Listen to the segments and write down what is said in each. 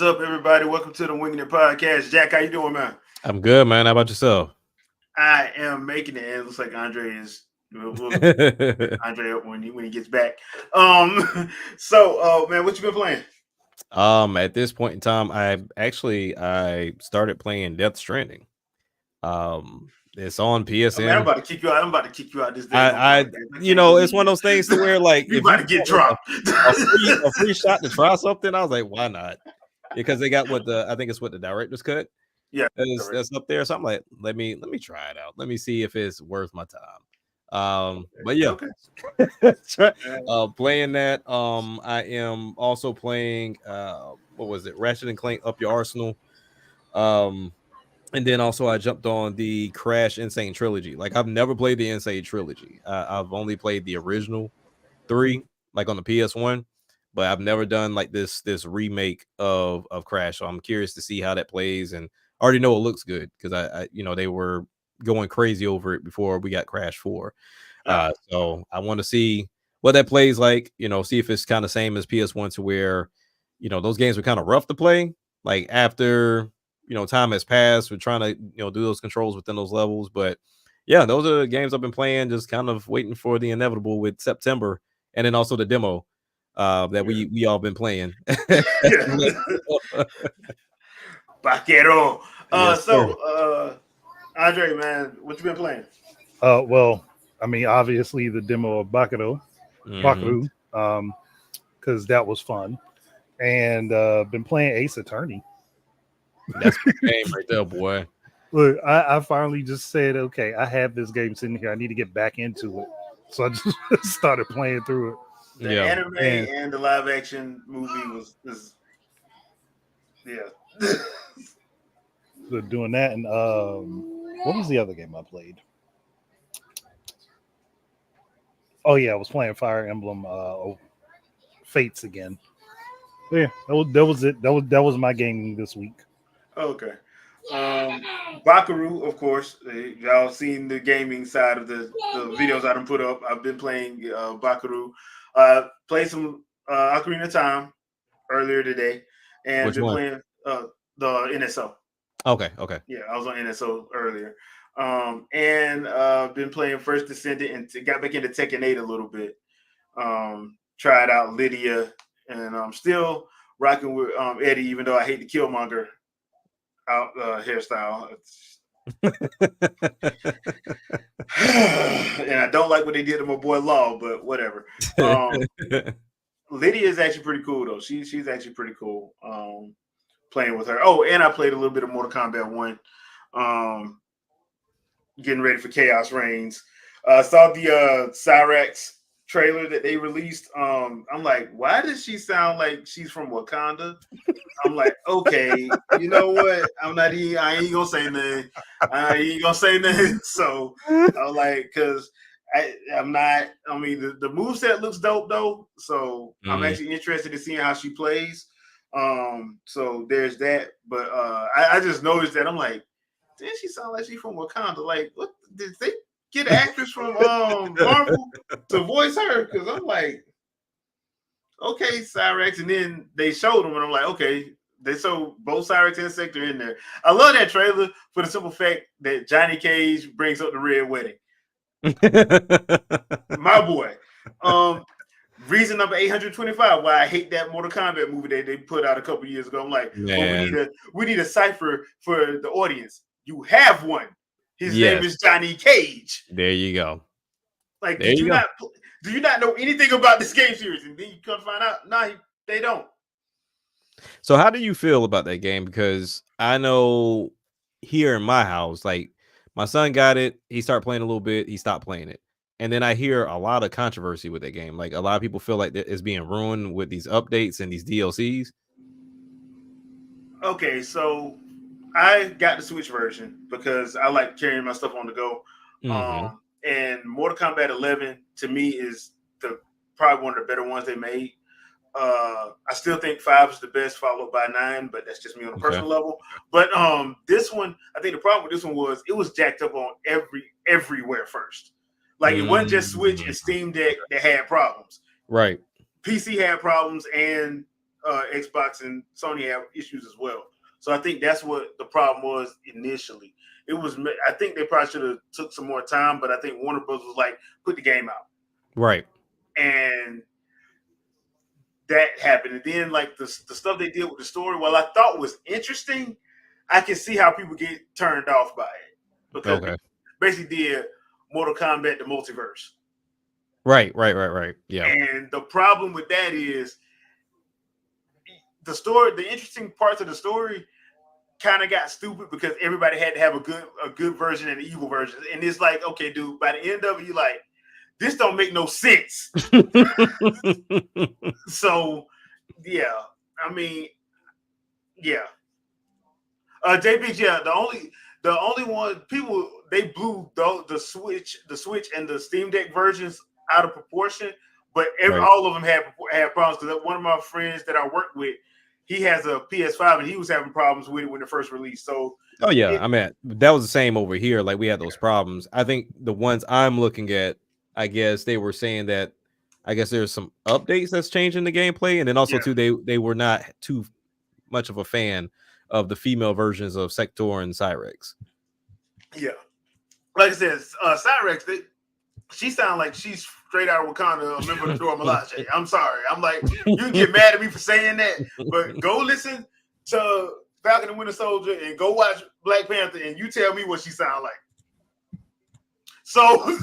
up, everybody? Welcome to the Wingin IT podcast. Jack, how you doing, man? I'm good, man. How about yourself? I am making it. It looks like Andre is. We'll pick Andre up when he gets back. Man, what you been playing? At this point in time, I started playing Death Stranding. It's on Oh, man, I'm PSN. about to kick you out. I'm about to kick you out this day. I I can't it's believe one of those things to where like you if you about to get want like dropped. a free shot to try something, I was like, why not? Because they got I think it's what the director's cut Yeah, that's up there. So I'm like, let me try it out. Let me see if it's worth my time. But yeah, okay. playing that. I am also playing what was it? Ratchet and Clank Up Your Arsenal. Um, and then also I jumped on the Crash Insane Trilogy. Like I've never played the Insane Trilogy. I've only played the original three, like on the PS1, but I've never done like this remake of Crash. So I'm curious to see how that plays, and I already know it looks good because I they were going crazy over it before we got Crash 4. So I want to see what that plays like, see if it's kind of same as PS1 to where, those games were kind of rough to play. Like after, time has passed, we're trying to, do those controls within those levels. But yeah, those are the games I've been playing, just kind of waiting for the inevitable with September. And then also the demo that we all been playing. Vaquero. Yes, sir. Andre, man, what you been playing? Obviously the demo of Bakaru, because that was fun, and been playing Ace Attorney. That's my game right there, boy. Look, I finally just said, okay, I have this game sitting here. I need to get back into it, so I just started playing through it. The anime and the live action movie was So doing that, and what was the other game I played? Oh yeah, I was playing Fire Emblem Fates again. But yeah, that was it. That was my gaming this week. Okay. Bakaru, of course. Y'all seen the gaming side of the videos I done put up. I've been playing Bakaru. Played some Ocarina of Time earlier today, and Which been one? playing the NSO. Okay. Yeah, I was on NSO earlier. And been playing First Descendant and got back into Tekken 8 a little bit. Tried out Lydia, and I'm still rocking with Eddie, even though I hate the Killmonger out hairstyle. And I don't like what they did to my boy Law, but whatever. Lydia is actually pretty cool though. She's actually pretty cool. Playing with her. Oh, and I played a little bit of Mortal Kombat 1. Getting ready for Chaos Reigns. Saw the Cyrax trailer that they released. I'm like, why does she sound like she's from Wakanda? I'm like, okay, you know what? I ain't gonna say nothing. I ain't gonna say nothing. So I'm like, because I'm not. I mean, the moveset looks dope though. So I'm actually interested in seeing how she plays. So there's that. But I just noticed that I'm like, didn't she sound like she's from Wakanda? Like, what did they get an actress from Marvel to voice her? Because I'm like, okay, Cyrax, and then they showed them, and I'm like, okay, they showed both Cyrax and Sector in there. I love that trailer for the simple fact that Johnny Cage brings up the Red Wedding. My boy. Reason number 825 why I hate that Mortal Kombat movie that they put out a couple years ago. I'm like, we need a cipher for the audience. You have one. His name is Johnny Cage. There you go. Like, do you not know anything about this game series? And then you come find out, they don't. So how do you feel about that game? Because I know here in my house, like my son got it, he started playing a little bit, he stopped playing it. And then I hear a lot of controversy with that game. Like a lot of people feel like it's being ruined with these updates and these DLCs. Okay, so I got the Switch version because I like carrying my stuff on the go. And Mortal Kombat 11 to me is probably one of the better ones they made. I still think 5 is the best, followed by 9, but that's just me on a personal level. But this one, I think the problem with this one was it was jacked up on everywhere first. Like it wasn't just Switch and Steam Deck that had problems. Right. PC had problems, and Xbox and Sony have issues as well. So I think that's what the problem was initially. It was. I think they probably should have took some more time, but I think Warner Bros. Was like, put the game out, Right. and that happened. And then like the stuff they did with the story, while I thought was interesting, I can see how people get turned off by it because Okay. they basically did Mortal Kombat the multiverse. Right. Yeah. And the problem with that is the story. The interesting parts of the story kind of got stupid because everybody had to have a good version and an evil version. And it's like, okay, dude, by the end of it, you like, this don't make no sense. So, yeah, I mean, yeah. JB, yeah, the only one people they blew the Switch and the Steam Deck versions out of proportion, but all of them had problems because one of my friends that I work with, he has a PS5 and he was having problems with it when it first released. So, oh yeah, I mean that was the same over here. Like we had those problems. I think the ones I'm looking at, I guess they were saying that I guess there's some updates that's changing the gameplay, and then also too they were not too much of a fan of the female versions of Sector and Cyrex. Yeah, like I said, Cyrex, she sounds like she's straight out of Wakanda, a member of the Dora Milaje. I'm sorry. I'm like, you can get mad at me for saying that, but go listen to Falcon and Winter Soldier and go watch Black Panther, and you tell me what she sounds like. So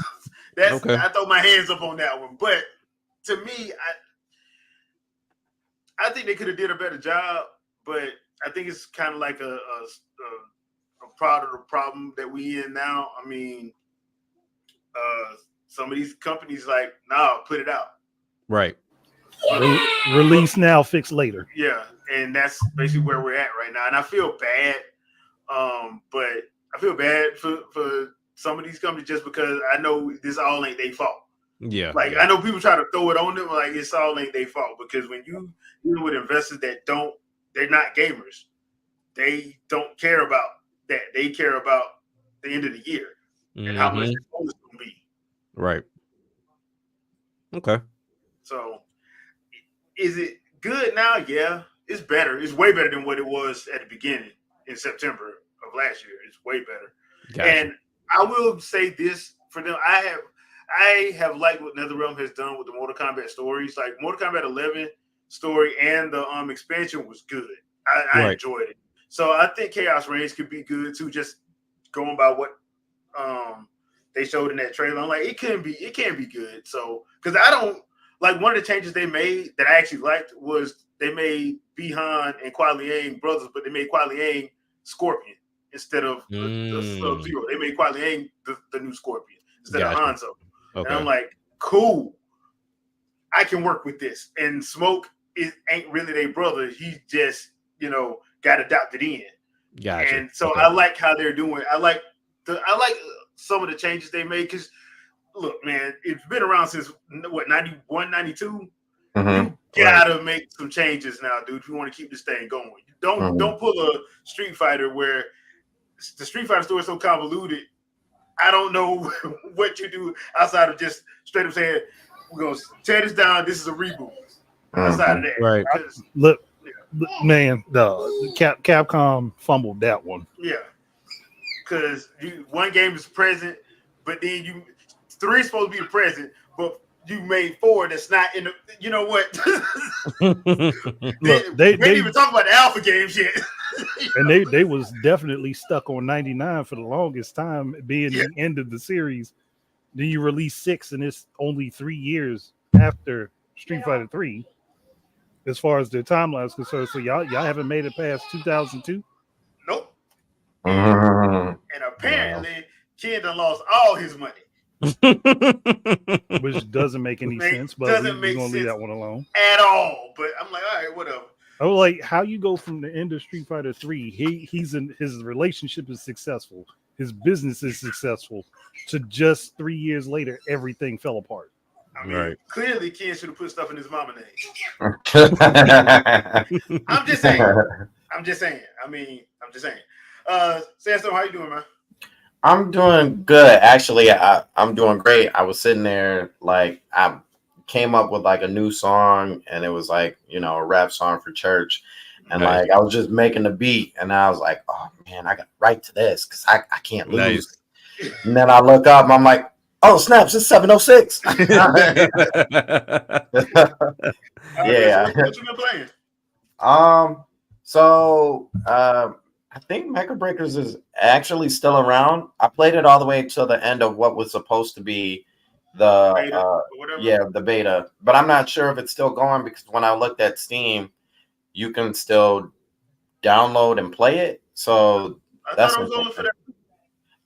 that's okay. I throw my hands up on that one. But to me, I think they could have did a better job, but I think it's kind of like a part of the problem that we in now. I mean, some of these companies like, nah, put it out. Right. Release now, fix later. Yeah, and that's basically where we're at right now. And I feel bad, but I feel bad for some of these companies just because I know this all ain't their fault. Yeah. Like, I know people try to throw it on them like it's all ain't their fault because when you deal with investors that they're not gamers. They don't care about that. They care about the end of the year and how much the bonus will be. Right. Okay. So, is it good now? Yeah, it's better. It's way better than what it was at the beginning in September of last year. It's way better. Gotcha. And I will say this for them. I have liked what NetherRealm has done with the Mortal Kombat stories. Like Mortal Kombat 11 story and the expansion was good. I enjoyed it. So I think Chaos Reigns could be good too. Just going by what they showed in that trailer, I'm like, it can be good. So because I don't like one of the changes they made that I actually liked was they made Bi-Han and Kuai Liang brothers, but they made Kuai Liang Scorpion instead of the Sub-Zero. They made Kuai Liang the new Scorpion instead of Hanzo. Okay. And I'm like, cool. I can work with this. And Smoke ain't really their brother. He just, got adopted in. Gotcha. And so I like how they're doing. I like some of the changes they made because look, man, it's been around since 91, 92. You gotta make some changes now, dude, if you want to keep this thing going. Don't pull a Street Fighter where the Street Fighter story is so convoluted. I don't know what you do outside of just straight up saying, we're going to tear this down. This is a reboot. Outside of that. Right. Look, man, Capcom fumbled that one. Yeah. Because one game is present, but then 3 is supposed to be the present, but you made 4 that's not in the, you know what? Look, they didn't even talk about the alpha games yet. And they was definitely stuck on 99 for the longest time, being the end of the series. Then you release 6, and it's only 3 years after Street Fighter 3, as far as their timeline is concerned. So y'all haven't made it past 2002. Nope. And apparently, Kid done lost all his money. Which doesn't make any sense, but we're going to leave that one alone. At all. But I'm like, all right, whatever. I was like, how you go from the end of Street Fighter 3, his relationship is successful, his business is successful, to just 3 years later, everything fell apart. I mean, clearly, Ken should have put stuff in his mama name. I'm just saying. I'm just saying. Sansom, how you doing, man? I'm doing good. Actually, I'm doing great. I was sitting there like I came up with like a new song, and it was like, you know, a rap song for church. And Nice. like I was just making the beat, and I was like, oh man, I got to write to this because I can't lose. Nice. And then I look up, and I'm like, oh snaps, it's 7:06. Okay, so Yeah. what you been playing? So I think Mega Breakers is actually still around. I played it all the way till the end of what was supposed to be the Beta or whatever? yeah, the beta, but I'm not sure if it's still going because when I looked at Steam, you can still download and play it. So I that's thought it was only for interesting. that.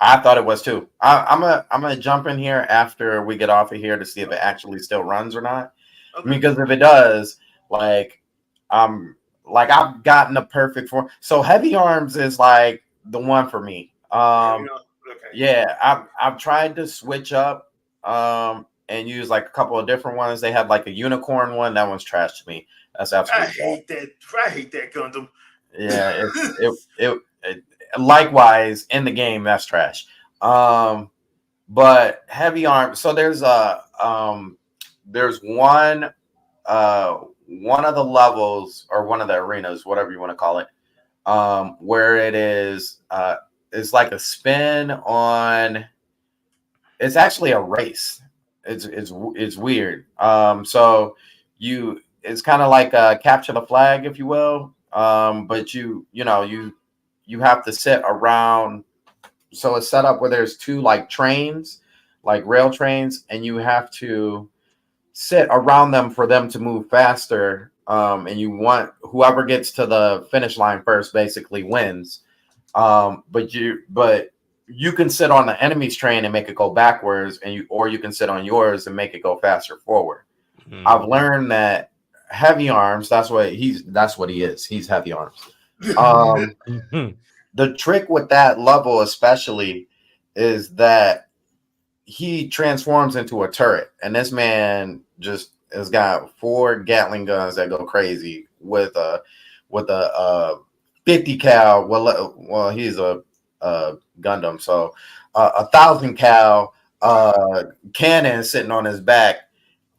I thought it was too. I'm gonna jump in here after we get off of here to see if it actually still runs or not. Okay. Because if it does, like I've gotten the perfect form. So Heavy Arms is like the one for me. Yeah, okay. Yeah, I've tried to switch up and use like a couple of different ones. They had like a unicorn one. That one's trash to me. That's absolutely I hate that Gundam. yeah, it likewise in the game that's trash. But Heavy Arms. So there's one of the levels or one of the arenas, whatever you want to call it, where it is it's like a spin on. It's actually a race. It's weird. So it's kind of like a capture the flag, if you will. But you have to sit around. So it's set up where there's two like trains, like rail trains, and you have to sit around them for them to move faster. And you want whoever gets to the finish line first basically wins. But you can sit on the enemy's train and make it go backwards, or you can sit on yours and make it go faster forward. I've learned that Heavy Arms, that's what he is. He's Heavy Arms. The trick with that level especially is that he transforms into a turret, and this man just has got 4 Gatling guns that go crazy with a 50 cal. Well, he's a Gundam, so 1,000 cal cannon sitting on his back,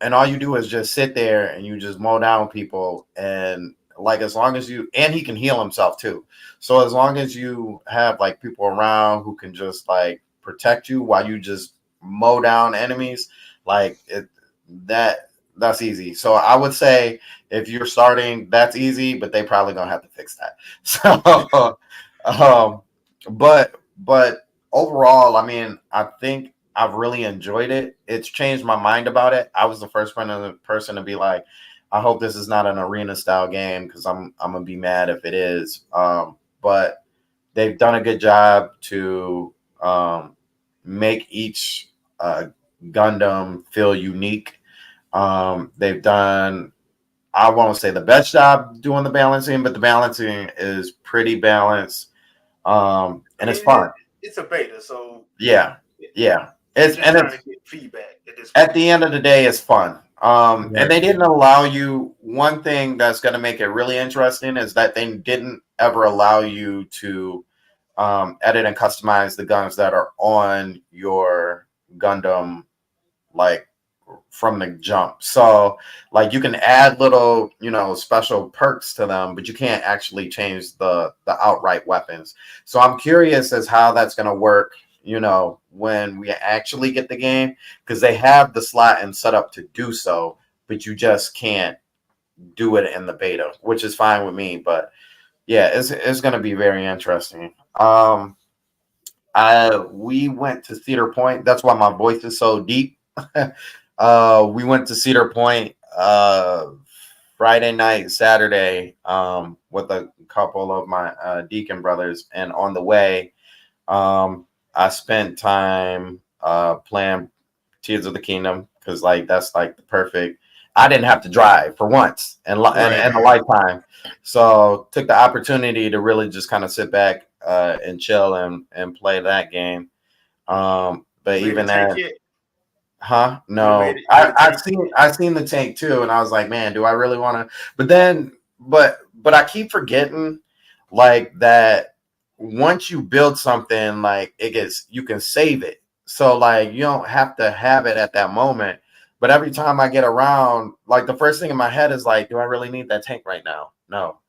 and all you do is just sit there and you just mow down people, and like as long as he can heal himself too. So as long as you have like people around who can just like protect you while you just mow down enemies, like that's easy. So I would say if you're starting, that's easy, but they probably gonna have to fix that. So but overall, I mean, I think I've really enjoyed it. It's changed my mind about it. I was the first person to be like, I hope this is not an arena style game because I'm gonna be mad if it is. But they've done a good job to make each Gundam feel unique. They've done, I won't say the best job doing the balancing, but the balancing is pretty balanced. And it's fun. It's a beta, so Yeah. It's just trying to get feedback at this point. At the end of the day, it's fun. And they didn't allow you. One thing that's going to make it really interesting is that they didn't ever allow you to edit and customize the guns that are on your Gundam, like from the jump. So like you can add little, special perks to them, but you can't actually change the outright weapons. So I'm curious as how that's going to work, when we actually get the game, because they have the slot and set up to do so, but you just can't do it in the beta, which is fine with me. But yeah, it's going to be very interesting. We went to Cedar Point. That's why my voice is so deep. We went to Cedar Point Friday night, Saturday, with a couple of my Deacon brothers, and on the way, I spent time playing Tears of the Kingdom because that's like the perfect. I didn't have to drive for once in a lifetime, so took the opportunity to really just kind of sit back and chill and play that game. But even that. Huh? No, I've seen the tank too, and I was like, man, do I really want to? But I keep forgetting like that. Once you build something, like you can save it, so like you don't have to have it at that moment. But every time I get around, like the first thing in my head is like, do I really need that tank right now? No,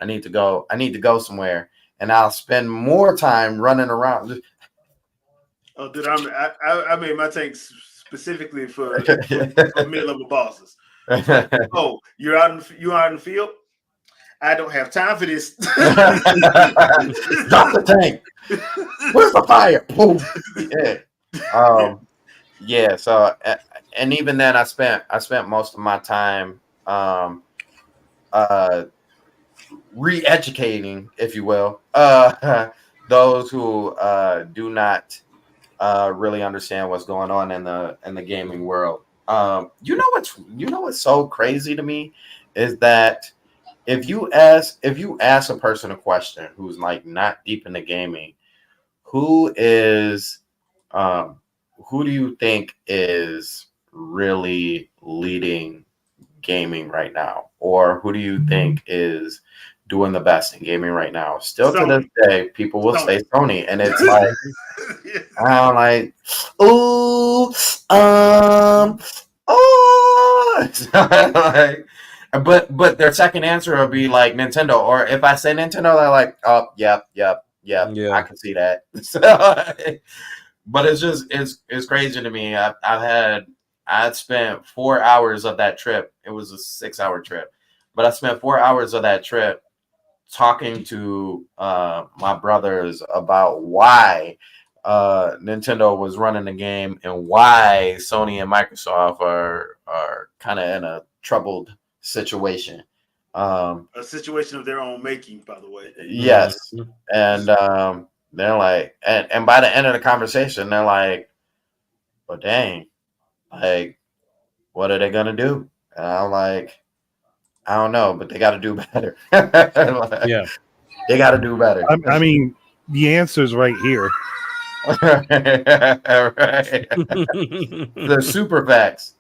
I need to go. I need to go somewhere, and I'll spend more time running around. Oh, dude, I made my tanks specifically for mid-level bosses. Oh, you're out in the field. I don't have time for this. Drop the tank. Where's the fire? Boom. Yeah. So, and even then, I spent most of my time re-educating, if you will, those who do not really understand what's going on in the gaming world. You know what's so crazy to me is that if you ask a person a question who's like not deep into gaming, who do you think is really leading gaming right now, or who do you think is doing the best in gaming right now? Still to this day, people will say Sony, and it's like I'm like, ooh, like, but their second answer will be like Nintendo, or if I say Nintendo, they're like, oh, yep, Yeah. I can see that. So, but it's crazy to me. I'd spent 4 hours of that trip. It was a 6-hour trip, but I spent 4 hours of that trip talking to my brothers about why Nintendo was running the game and why Sony and Microsoft are kind of in a troubled situation. A situation of their own making, by the way. Yes. And they're like, and by the end of the conversation, they're like, well, dang, like, what are they going to do? And I'm like, I don't know, but they got to do better. Like, Yeah. They got to do better. I mean, the answer's right here. Right. The super facts.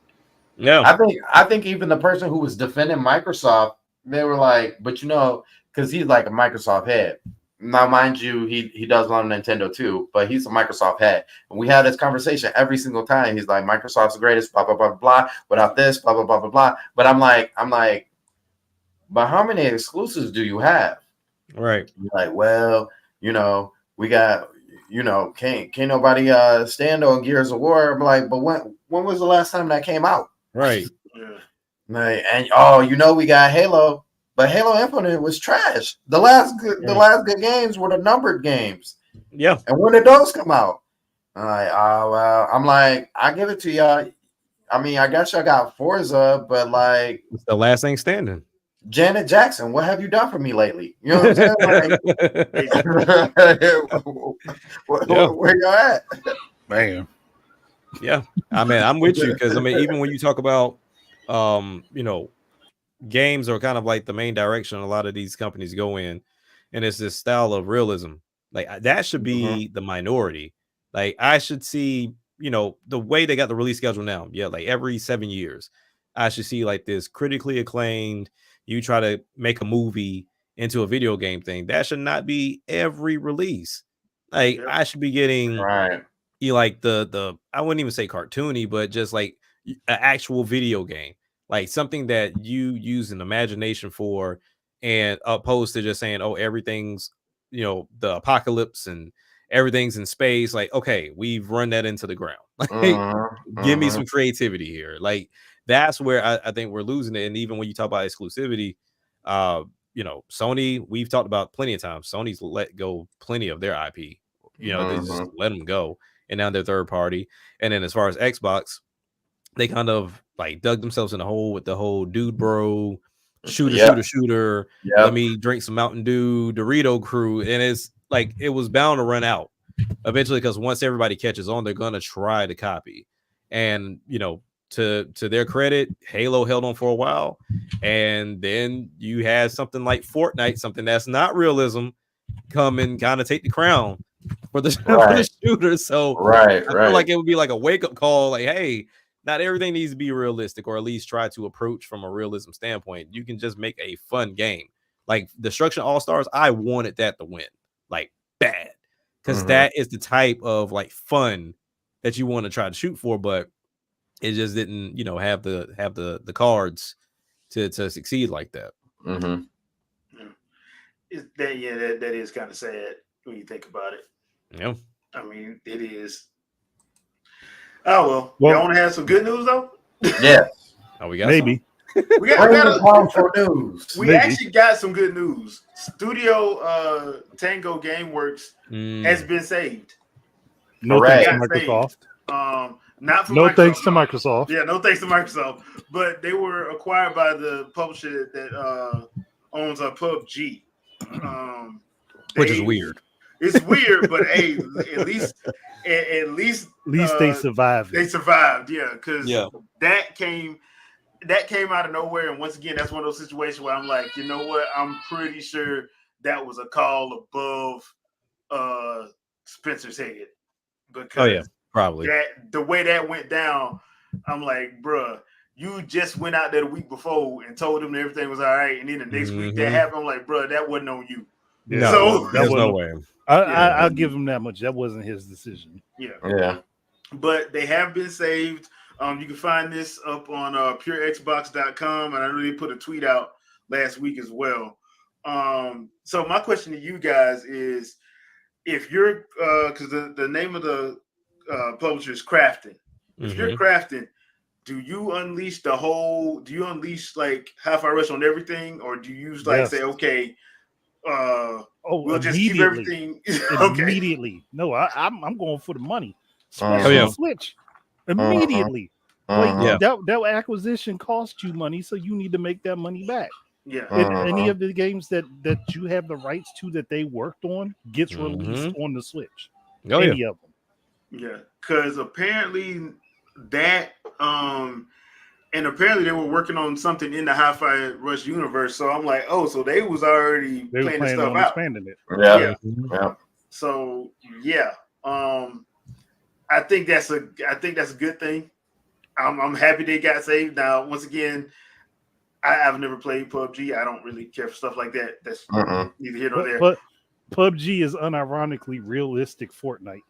Yeah. I think even the person who was defending Microsoft, they were like, but because he's like a Microsoft head. Now, mind you, he does love Nintendo too, but he's a Microsoft head. And we had this conversation every single time. He's like, Microsoft's the greatest, blah, blah, blah, blah. Without this, blah, blah, blah, blah, blah. But I'm like, but how many exclusives do you have? Right. Like, well, we got, can't nobody stand on Gears of War. I'm like, but when was the last time that came out? Right. Yeah. Like, and we got Halo, but Halo Infinite was trash. The last good games were the numbered games. Yeah. And when did those come out? I'm like, oh well. I'm like, I give it to y'all. I mean, I guess y'all got Forza, but like, It's the last thing standing. Janet Jackson, what have you done for me lately? You know what I'm saying? Like, where y'all at? Man. Yeah. I mean, I'm with you because even when you talk about games are kind of like the main direction a lot of these companies go in, and it's this style of realism. Like that should be the minority. Like I should see, the way they got the release schedule now. Yeah, like every 7 years, I should see like this critically acclaimed. You try to make a movie into a video game thing. That should not be every release. Like I should be getting like the I wouldn't even say cartoony, but just like an actual video game, like something that you use an imagination for, and opposed to just saying, oh, everything's the apocalypse and everything's in space. Like, okay, we've run that into the ground. Like, give me some creativity here. Like that's where I think we're losing it. And even when you talk about exclusivity, Sony, we've talked about plenty of times. Sony's let go plenty of their IP. They just let them go, and now they're third party. And then as far as Xbox, they kind of like dug themselves in a hole with the whole dude bro shooter. Let me drink some Mountain Dew Dorito crew, and it's like it was bound to run out eventually because once everybody catches on, they're gonna try to copy. And to their credit, Halo held on for a while, and then you had something like Fortnite, something that's not realism, come and kind of take the crown for the shooter. So I feel like it would be like a wake up call, like, hey, not everything needs to be realistic, or at least try to approach from a realism standpoint. You can just make a fun game. Like Destruction All Stars, I wanted that to win, like bad, because that is the type of like fun that you want to try to shoot for. But it just didn't, have the cards to succeed like that. Mm-hmm. That is kind of sad when you think about it. Yeah. I mean, it is. Oh well. Well- Y'all want to have some good news though? Yeah. Oh, we got Maybe. We got, Bring we the got harmful news. we Maybe. actually got some good news. Studio Tango GameWorks some. has been saved. No Hooray. thanks to Got Microsoft. Not for No Microsoft. thanks to Microsoft. Yeah, no thanks to Microsoft. But they were acquired by the publisher that owns PUBG. Which is weird. It's weird, but hey, at least At least they survived. They survived, yeah, because Yeah. that came out of nowhere. And once again, that's one of those situations where I'm like, you know what? I'm pretty sure that was a call above Spencer's head. Because Oh yeah, probably. the way that went down, I'm like, bruh, you just went out there the week before and told them that everything was all right, and then the next week that happened. I'm like, bruh, that wasn't on you. No, So- there's no way. I'll give him that much. That wasn't his decision. Yeah. Yeah. But they have been saved. You can find this up on purexbox.com, and I know they put a tweet out last week as well. So my question to you guys is, if you're because the name of the publisher is Crafton. If you're Crafton, do you unleash like Hi-Fi Rush on everything, or do you Yes. say, okay, we'll just keep immediately. everything okay? Immediately. No, I'm going for the money. Oh, Especially yeah. on Switch. Immediately. Like Mhm. that acquisition cost you money, so you need to make that money back. Yeah. Any of the games that you have the rights to that they worked on gets released on the Switch. Oh yeah. Any of them. Yeah, because apparently that and apparently they were working on something in the Hi-Fi Rush universe. So I'm like, oh, so they was already They were planning planning stuff on out. expanding it. Yeah. Yeah. Yeah. So yeah, I think that's a good thing. I'm happy they got saved. Now, once again, I've never played PUBG. I don't really care for stuff like that. That's Mm-mm. neither here nor there. But PUBG is unironically realistic Fortnite.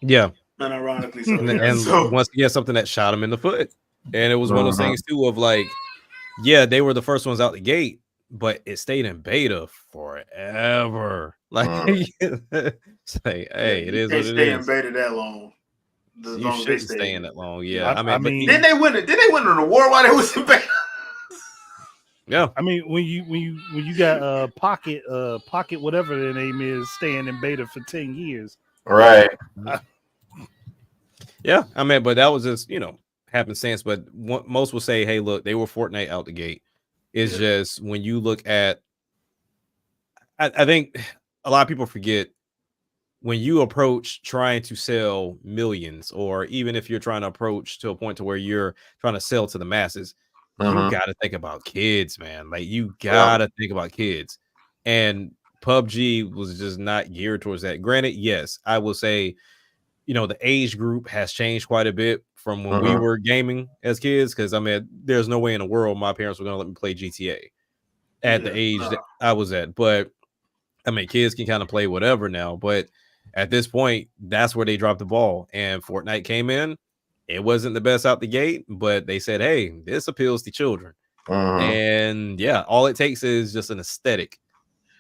Yeah. Unironically, so, And so once again, something that shot him in the foot. And it was one of those things too of like, yeah, they were the first ones out the gate, but it stayed in beta forever. Like, say, hey, it is what it stay in is. beta that long. You shouldn't stay in that long. Yeah, I mean, Didn't they win an award while they was in beta? yeah. I mean, when you got Pocket whatever their name is staying in beta for 10 years. Right. Yeah, I mean, but that was just happenstance. But most will say, hey, look, they were Fortnite out the gate. It's just when you look at, I think a lot of people forget when you approach trying to sell millions, or even if you're trying to approach to a point to where you're trying to sell to the masses, you got to think about kids, man. Like you got to think about kids. And PUBG was just not geared towards that. Granted, yes, I will say, the age group has changed quite a bit from when we were gaming as kids. Because I mean, there's no way in the world my parents were going to let me play GTA at the age that I was at. But I mean, kids can kind of play whatever now. But at this point, that's where they dropped the ball. And Fortnite came in. It wasn't the best out the gate, but they said, hey, this appeals to children. And yeah, all it takes is just an aesthetic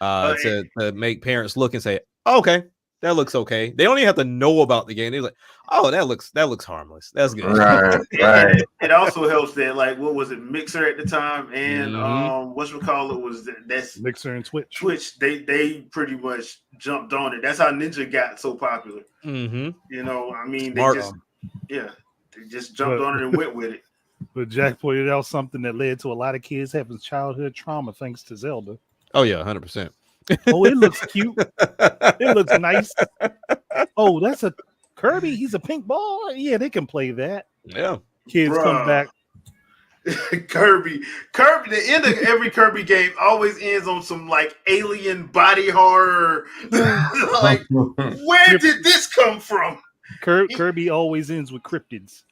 to make parents look and say, oh, okay, that looks okay. They don't even have to know about the game. They're like, oh, that looks harmless. That's good. Right. It also helps that, like, what was it, Mixer at the time, and that's Mixer and Twitch. Twitch, they pretty much jumped on it. That's how Ninja got so popular. I mean, they just jumped on it and went with it. But Jack pointed out something that led to a lot of kids having childhood trauma thanks to Zelda. Oh yeah, 100%. Oh, it looks cute. It looks nice. Oh, that's a Kirby. He's a pink ball. Yeah, they can play that. Yeah. Kids come back. Kirby. The end of every Kirby game always ends on some like alien body horror. Like, where did this come from? Kirby always ends with cryptids.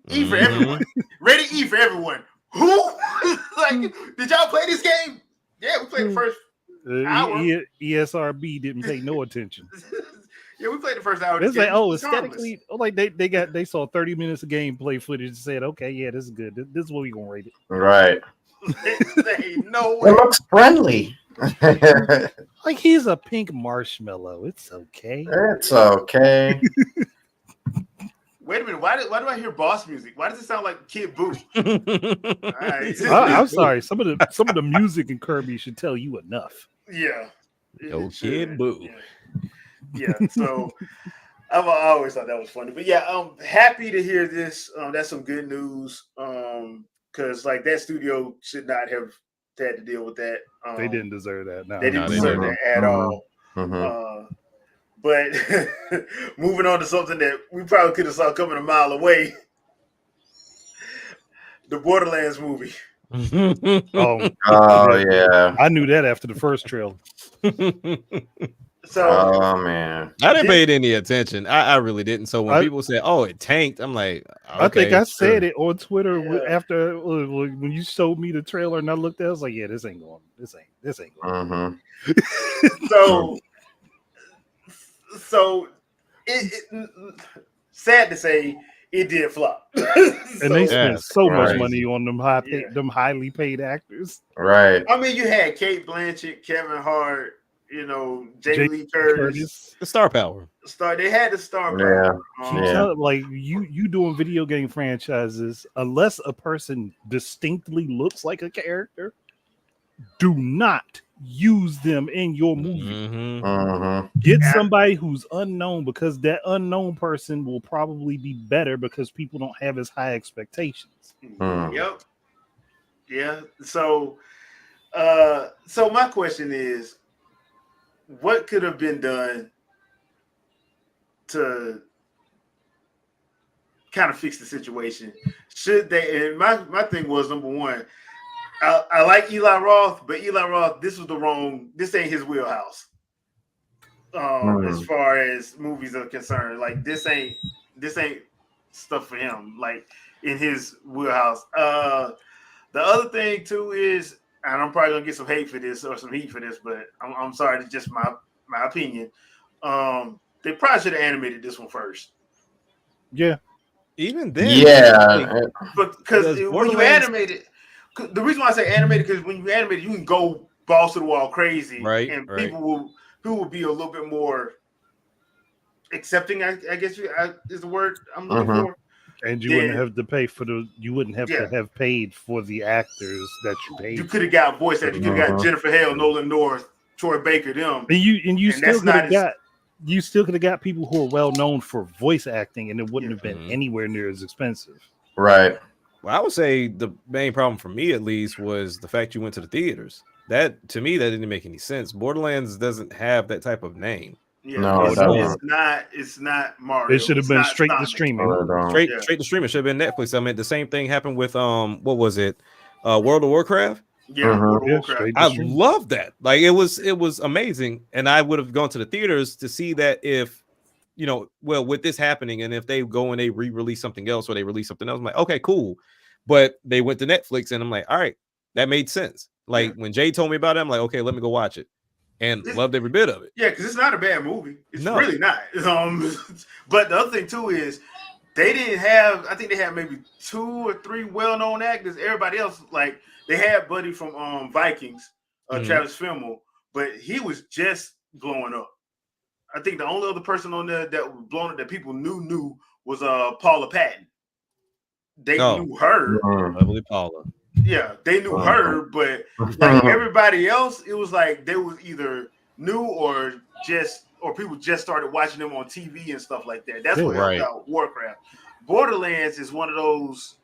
E for everyone. Ready E for everyone. Who? Like, did y'all play this game? Yeah, we played the first hour. ESRB didn't pay no attention. Yeah, we played the first hour. It's like, It's harmless. aesthetically, like they saw 30 minutes of gameplay footage and said, okay, yeah, this is good. This is what we gonna rate it. Right. Ain't no way. It looks friendly. Like he's a pink marshmallow. It's okay. It's okay. Wait a minute. Why do I hear boss music? Why does it sound like Kid Boo? Right. I'm sorry. Some of the music in Kirby should tell you enough. Yeah. Yo, It should. Kid Boo. Yeah. So I always thought that was funny. But yeah, I'm happy to hear this. That's some good news. Because like that studio should not have had to deal with that. They didn't deserve that. No, They didn't they deserve didn't. that at all. But moving on to something that we probably could have saw coming a mile away. The Borderlands movie. Oh yeah. I knew that after the first trailer. So Oh man. I didn't pay it any attention. I really didn't. So when people say, "Oh, it tanked," I'm like, okay, I think I said sure. it on Twitter Yeah. after when you showed me the trailer and I looked at it, I was like, yeah, this ain't going. This ain't going. So it sad to say it did flop. And they spent so much right. money on them them highly paid actors. Right. I mean, you had Kate Blanchett, Kevin Hart, Jamie Jamie Lee Curtis. The star power. They had the star Yeah. power. Yeah. Like you doing video game franchises, unless a person distinctly looks like a character, do not use them in your movie. Mm-hmm. Get somebody who's unknown, because that unknown person will probably be better because people don't have as high expectations. Yep. Yeah. So my question is, what could have been done to kind of fix the situation? Should they? And my thing was, number one, I like Eli Roth, but Eli Roth, this ain't his wheelhouse. As far as movies are concerned, like this ain't stuff for him, like in his wheelhouse. The other thing too is, and I'm probably gonna get some hate for this or some heat for this, but I'm sorry, it's just my opinion. They probably should have animated this one first. Yeah. Even then, Yeah. But because when you animate it, the reason why I say animated, because when you animate it, you can go balls to the wall crazy, right? And right. people will be a little bit more accepting. I guess is the word I'm looking for. And you wouldn't have to pay for you wouldn't have to have paid for the actors that you paid. You could have got voice actors. You could have got Jennifer Hale, Nolan North, Troy Baker, them. And you still could have got people who are well known for voice acting, and it wouldn't have been anywhere near as expensive. Right. Well, I would say the main problem for me, at least, was the fact you went to the theaters. That, to me, that didn't make any sense. Borderlands doesn't have that type of name. Yeah, no, it's not Mario. It should have been straight to streaming. Straight to streaming. It should have been Netflix. I mean, the same thing happened with what was it? World of Warcraft. Yeah, World of Warcraft. I love that. Like it was amazing, and I would have gone to the theaters to see that if with this happening, and if they go and they re-release something else or they release something else, I'm like, okay, cool. But they went to Netflix, and I'm like, all right, that made sense. Like when Jay told me about it, I'm like, okay, let me go watch it, and loved every bit of it. Yeah, because it's not a bad movie. It's really not. But the other thing too is they didn't have. I think they had maybe 2 or 3 well-known actors. Everybody else, like they had Buddy from Vikings, Travis Fimmel, but he was just blowing up. I think the only other person on there that was blown up that people knew was Paula Patton. They knew her. Lovely Paula. Yeah, they knew her, but like everybody else, it was like they was either new or people just started watching them on TV and stuff like that. That's what helped out Warcraft. Borderlands is one of those.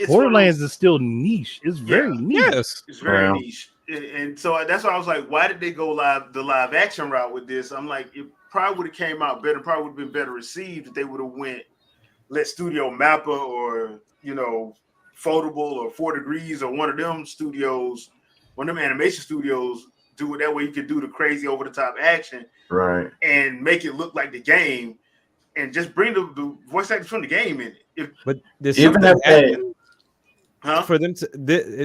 Borderlands is still niche. It's very niche. Yes, it's very niche. And so that's why I was like, why did they go the live action route with this? I'm like, it probably would have came out better, probably would have been better received if they would have let Studio Mappa or, Foldable or 4 Degrees or one of them animation studios do it. That way you could do the crazy over the top action. Right. And make it look like the game and just bring the voice actors from the game in it. But did something happen for them to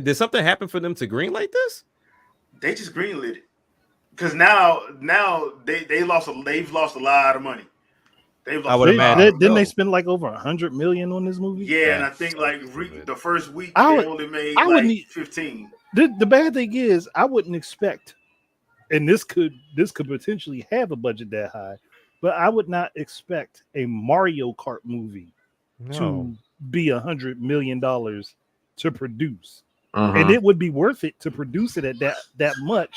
did something happen for them to greenlight this? They just greenlit it. because now they've lost a lot of money. They've I lost would a imagine. lot of Didn't money. they spend like over 100 million on this movie? Yeah, and I That's think so like stupid. the first week I they would- only made I wouldn't like e- 15. The bad thing is, I wouldn't expect, and this could potentially have a budget that high, but I would not expect a Mario Kart movie No. to be $100 million to produce, and Mhm. it would be worth it to produce it at that much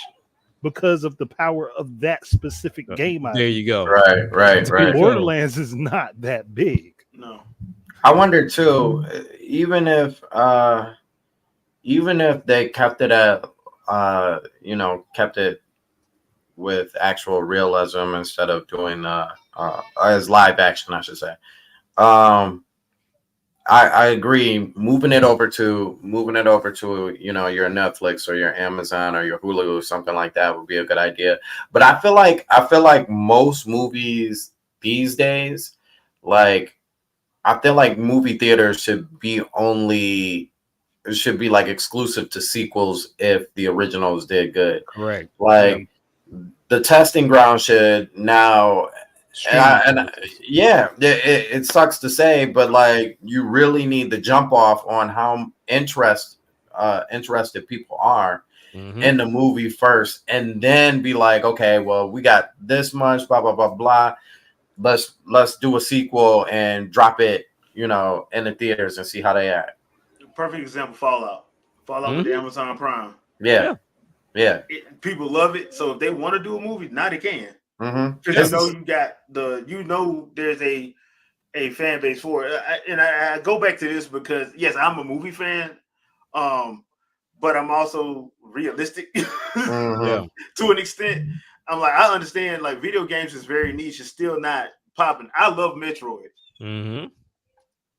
because of the power of that specific game There IP. you go. Right, right, There right. you go. Borderlands is not that big. No, I wonder too, even if they kept it at kept it with actual realism instead of doing as live action, I should say. I agree. Moving it over to your Netflix or your Amazon or your Hulu or something like that would be a good idea. But I feel like most movies these days, like I feel like movie theaters should be like exclusive to sequels if the originals did good. Correct. Like the testing ground should now yeah, it sucks to say, but like you really need the jump off on how interested people are Mhm. in the movie first, and then be like, okay, well, we got this much, blah blah blah blah. Let's do a sequel and drop it, in the theaters and see how they act. perfect example. Fallout with the Amazon Prime. Yeah, yeah. People love it, so if they want to do a movie, now they can. Mm-hmm. Because there's a fan base for it. I go back to this because yes, I'm a movie fan, but I'm also realistic Mm-hmm. to an extent. I'm like, I understand like video games is very niche, it's still not popping. I love Metroid. Mm-hmm.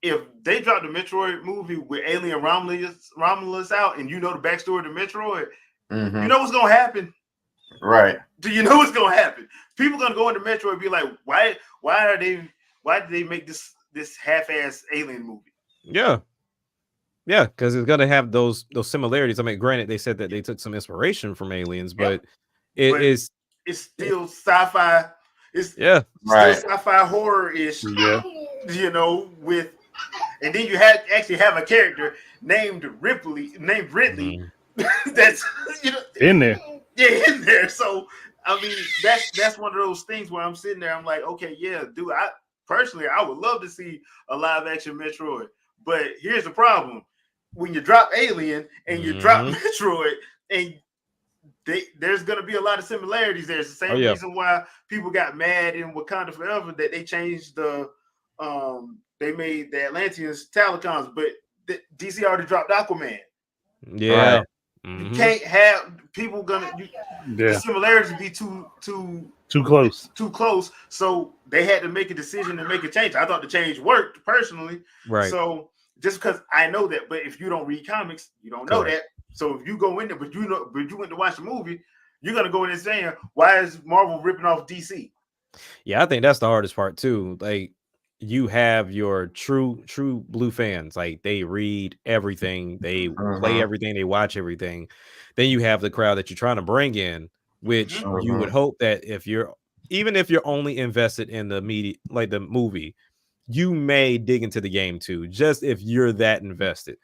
If they drop the Metroid movie with Alien Romulus out, and you know the backstory to Metroid, Mm-hmm. you know what's gonna happen. Right. Do you know what's gonna happen? People gonna go into Metroid and be like, why did they make this half-ass Alien movie? Yeah. Yeah, because it's gonna have those similarities. I mean, granted, they said that they took some inspiration from Aliens, but But it's still sci-fi. It's yeah. Right. still sci-fi horror-ish. Yeah. With and then you actually have a character named Ridley. Mhm. That's In there. in there. So I mean, that's one of those things where I'm sitting there. I'm like, okay, yeah, dude. I would love to see a live action Metroid. But here's the problem: when you drop Alien and you drop Metroid, and there's going to be a lot of similarities there. It's the same reason why people got mad in Wakanda Forever that they changed they made the Atlanteans Talocons, but DC already dropped Aquaman. Yeah. Right. You can't have people the similarities be too close. Too close. So they had to make a decision and make a change. I thought the change worked personally. Right. So just because I know that, but if you don't read comics, you don't know that. So if you go in there, but you went to watch the movie, you're gonna go in there saying, why is Marvel ripping off DC? Yeah, I think that's the hardest part too. Like you have your true blue fans, like they read everything, they play everything, they watch everything. Then you have the crowd that you're trying to bring in, which you would hope that if you're only invested in the media, like the movie, you may dig into the game too, just if you're that invested.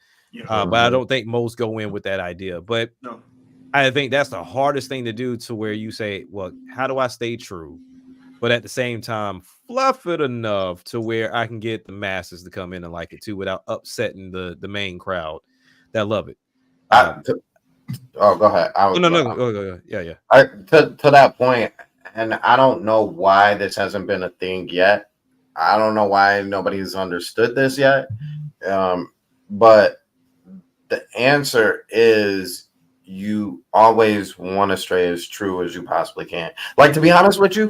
But I don't think most go in with that idea. But no. I think that's the hardest thing to do, to where you say, well, how do I stay true? But at the same time, fluff it enough to where I can get the masses to come in and like it too, without upsetting the main crowd that love it. Go ahead. No. Yeah. To that point, and I don't know why this hasn't been a thing yet. I don't know why nobody's understood this yet. But the answer is, you always want to stay as true as you possibly can. Like, to be honest with you,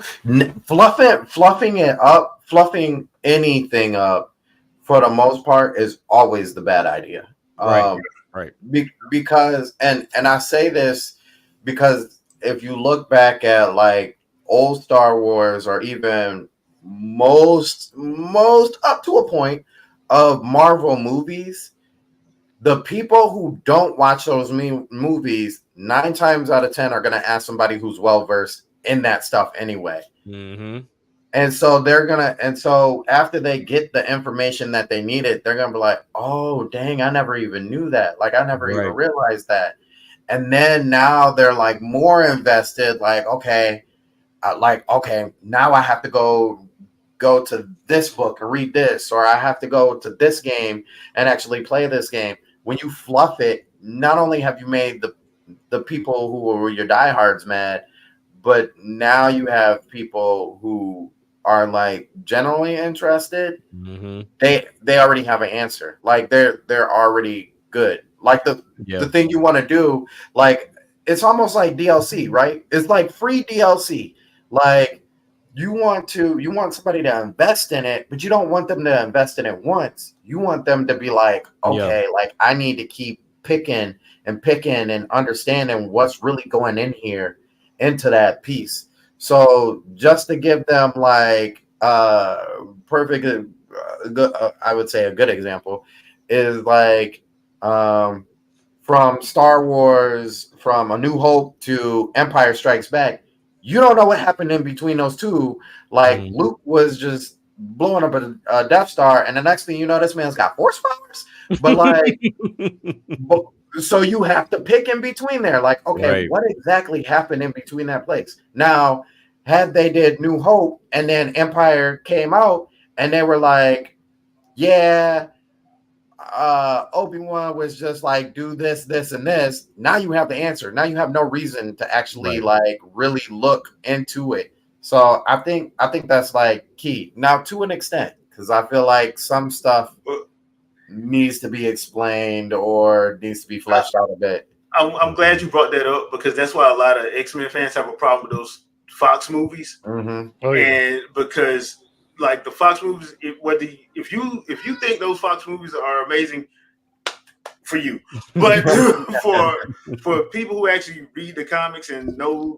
fluffing it up, fluffing anything up for the most part is always the bad idea. Right. Because and I say this because if you look back at like old Star Wars, or even most up to a point of Marvel movies, the people who don't watch those movies 9 times out of 10 are going to ask somebody who's well versed in that stuff anyway. Mm-hmm. And so and so after they get the information that they needed, they're gonna be like, "Oh, dang, I never even knew that. Like, I never even realized that." And then now they're like more invested. Like, okay, now I have to go to this book and read this, or I have to go to this game and actually play this game. When you fluff it, not only have you made the people who were your diehards mad, but now you have people who are like generally interested. Mm-hmm. They already have an answer. Like they're already good. Like the thing you want to do, like it's almost like DLC, right? It's like free DLC. Like you want somebody to invest in it, but you don't want them to invest in it once. You want them to be like, okay, like I need to keep picking and understanding what's really going in here into that piece. So just to give them like perfect, I would say a good example is like from Star Wars, from A New Hope to Empire Strikes Back. You don't know what happened in between those two. Like Luke was just blowing up a Death Star, and the next thing you know, this man's got force powers. But like, so you have to pick in between there. Like, okay, what exactly happened in between that place? Now, had they did New Hope and then Empire came out and they were like, yeah, Obi-Wan was just like, do this, this, and this. Now you have the answer. Now you have no reason to actually like really look into it. So I think that's like key. Now to an extent, because I feel like some stuff needs to be explained or needs to be fleshed out a bit. I'm glad you brought that up because that's why a lot of X-Men fans have a problem with those Fox movies. Mm-hmm. Oh, yeah. And because like the Fox movies, if you think those Fox movies are amazing, for you, but for people who actually read the comics and know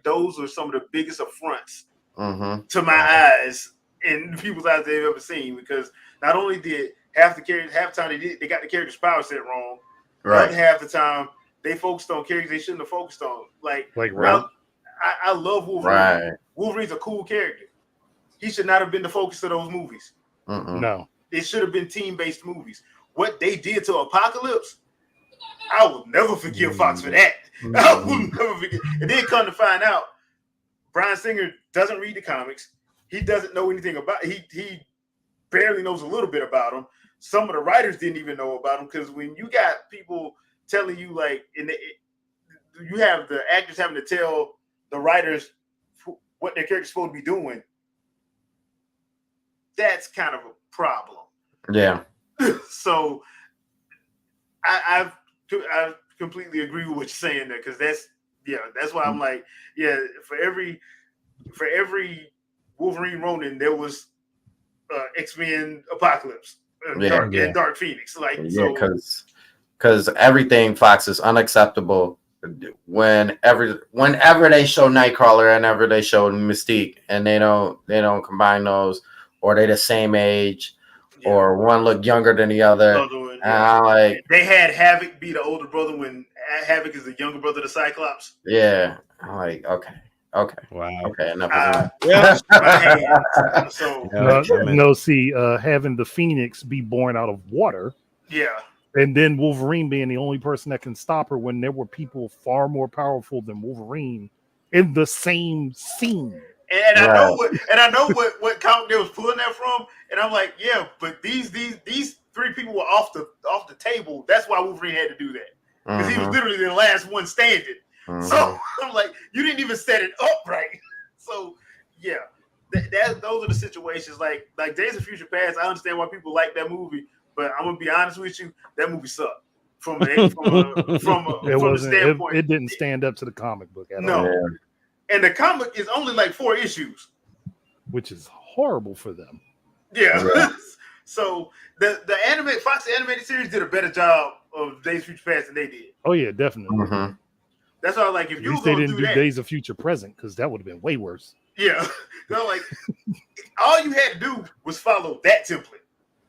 those are some of the biggest affronts to my eyes and people's eyes they've ever seen. Because not only did half the time they got the character's power set wrong, the other half the time they focused on characters they shouldn't have focused on. Like I love Wolverine. Right. Wolverine's a cool character. He should not have been the focus of those movies. No, it should have been team-based movies. What they did to Apocalypse, I will never forgive Fox for that. I will never forget. And then come to find out, Bryan Singer doesn't read the comics. He doesn't know anything about. He barely knows a little bit about them. Some of the writers didn't even know about them because when you got people telling you like, you have the actors having to tell the writers what their character's supposed to be doing. That's kind of a problem. Yeah. So I completely agree with what you're saying there because that's why I'm like, for every Wolverine Ronin there was X-Men Apocalypse and Dark Phoenix, like because everything Fox is unacceptable whenever they show Nightcrawler and whenever they show Mystique and they don't combine those or they the same age. Or one look younger than the other. Like they had Havoc be the older brother when Havoc is the younger brother to Cyclops. Yeah, I'm like okay, wow, okay, enough see, having the Phoenix be born out of water. Yeah. And then Wolverine being the only person that can stop her when there were people far more powerful than Wolverine in the same scene. And I know what comic they was pulling that from, and I'm like, yeah, but these three people were off the table. That's why Wolverine had to do that because he was literally the last one standing. So I'm like, you didn't even set it up right. So yeah, those are the situations. Like Days of Future Past, I understand why people like that movie, but I'm gonna be honest with you, that movie sucked from the standpoint. It didn't stand up to the comic book at all. No. And the comic is only like 4 issues, which is horrible for them. Yeah. So the Fox animated series did a better job of Days of Future Past than they did. Oh yeah, definitely. That's why I was like, if you they didn't do Days of Future Present because that would have been way worse. Yeah. So like, all you had to do was follow that template,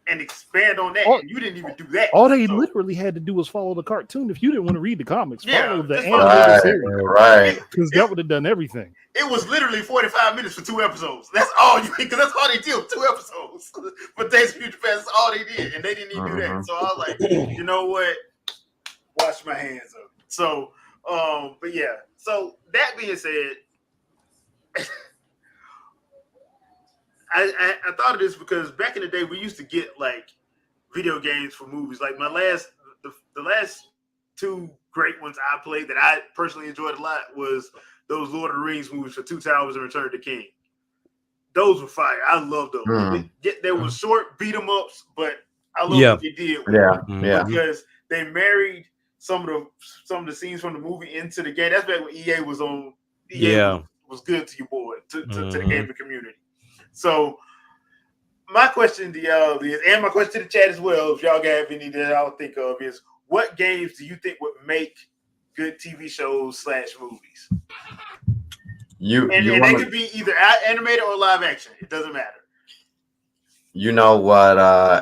and expand on that. Oh, And you didn't even do that. All they So, literally had to do was follow the cartoon. If you didn't want to read the comics, Yeah, follow the just follow animated Right, series, right. because that would have done everything. it was literally 45 minutes for 2 episodes. That's all you, because that's all they did with 2 episodes. But Days of Future Past, that's all they did, and they didn't even do that. So I was like, you know what? Wash my hands up. So, but yeah. So that being said, I thought of this because back in the day we used to get like video games for movies. Like the last 2 great ones I played that I personally enjoyed a lot was those Lord of the Rings movies for Two Towers and Return of the King. Those were fire. I loved those. They were short beat 'em ups, but I love what they did with Yeah. because they married some of the scenes from the movie into the game. That's back when EA was on. EA was good to you, boy, to the gaming community. So my question to y'all is, and my question to the chat as well, if y'all have any that y'all think of, is what games do you think would make good TV shows / movies? And they could be either animated or live action. It doesn't matter. You know what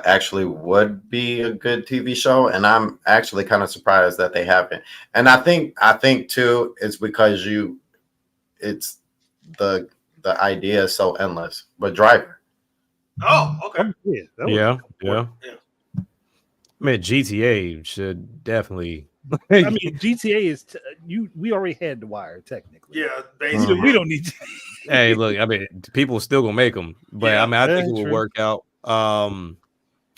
actually would be a good TV show, and I'm actually kind of surprised that they haven't. And I think too, it's because it's the idea is so endless. But Driver. Oh, okay. Yeah. I mean, GTA should definitely. I mean, GTA is we already had The Wire technically. Yeah, basically. We don't need. Hey, look, I mean, people still gonna make them, but I mean, I think it will work out. What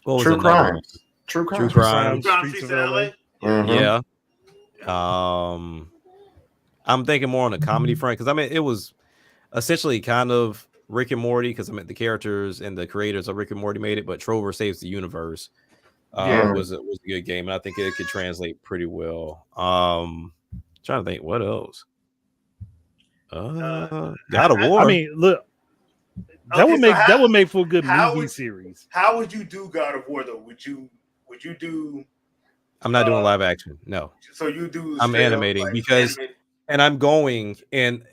was True another one? Crimes. True Crimes. Streets of LA. Yeah. I'm thinking more on the comedy front because I mean, it was essentially kind of Rick and Morty because I mean the characters and the creators of Rick and Morty made it, but Trover Saves the Universe was a good game, and I think it could translate pretty well. Trying to think what else. God of War. I mean, look, that would make for a good movie series. How would you do God of War though? Would you do? I'm not doing live action. No. So you do? I'm animating because, and I'm going, and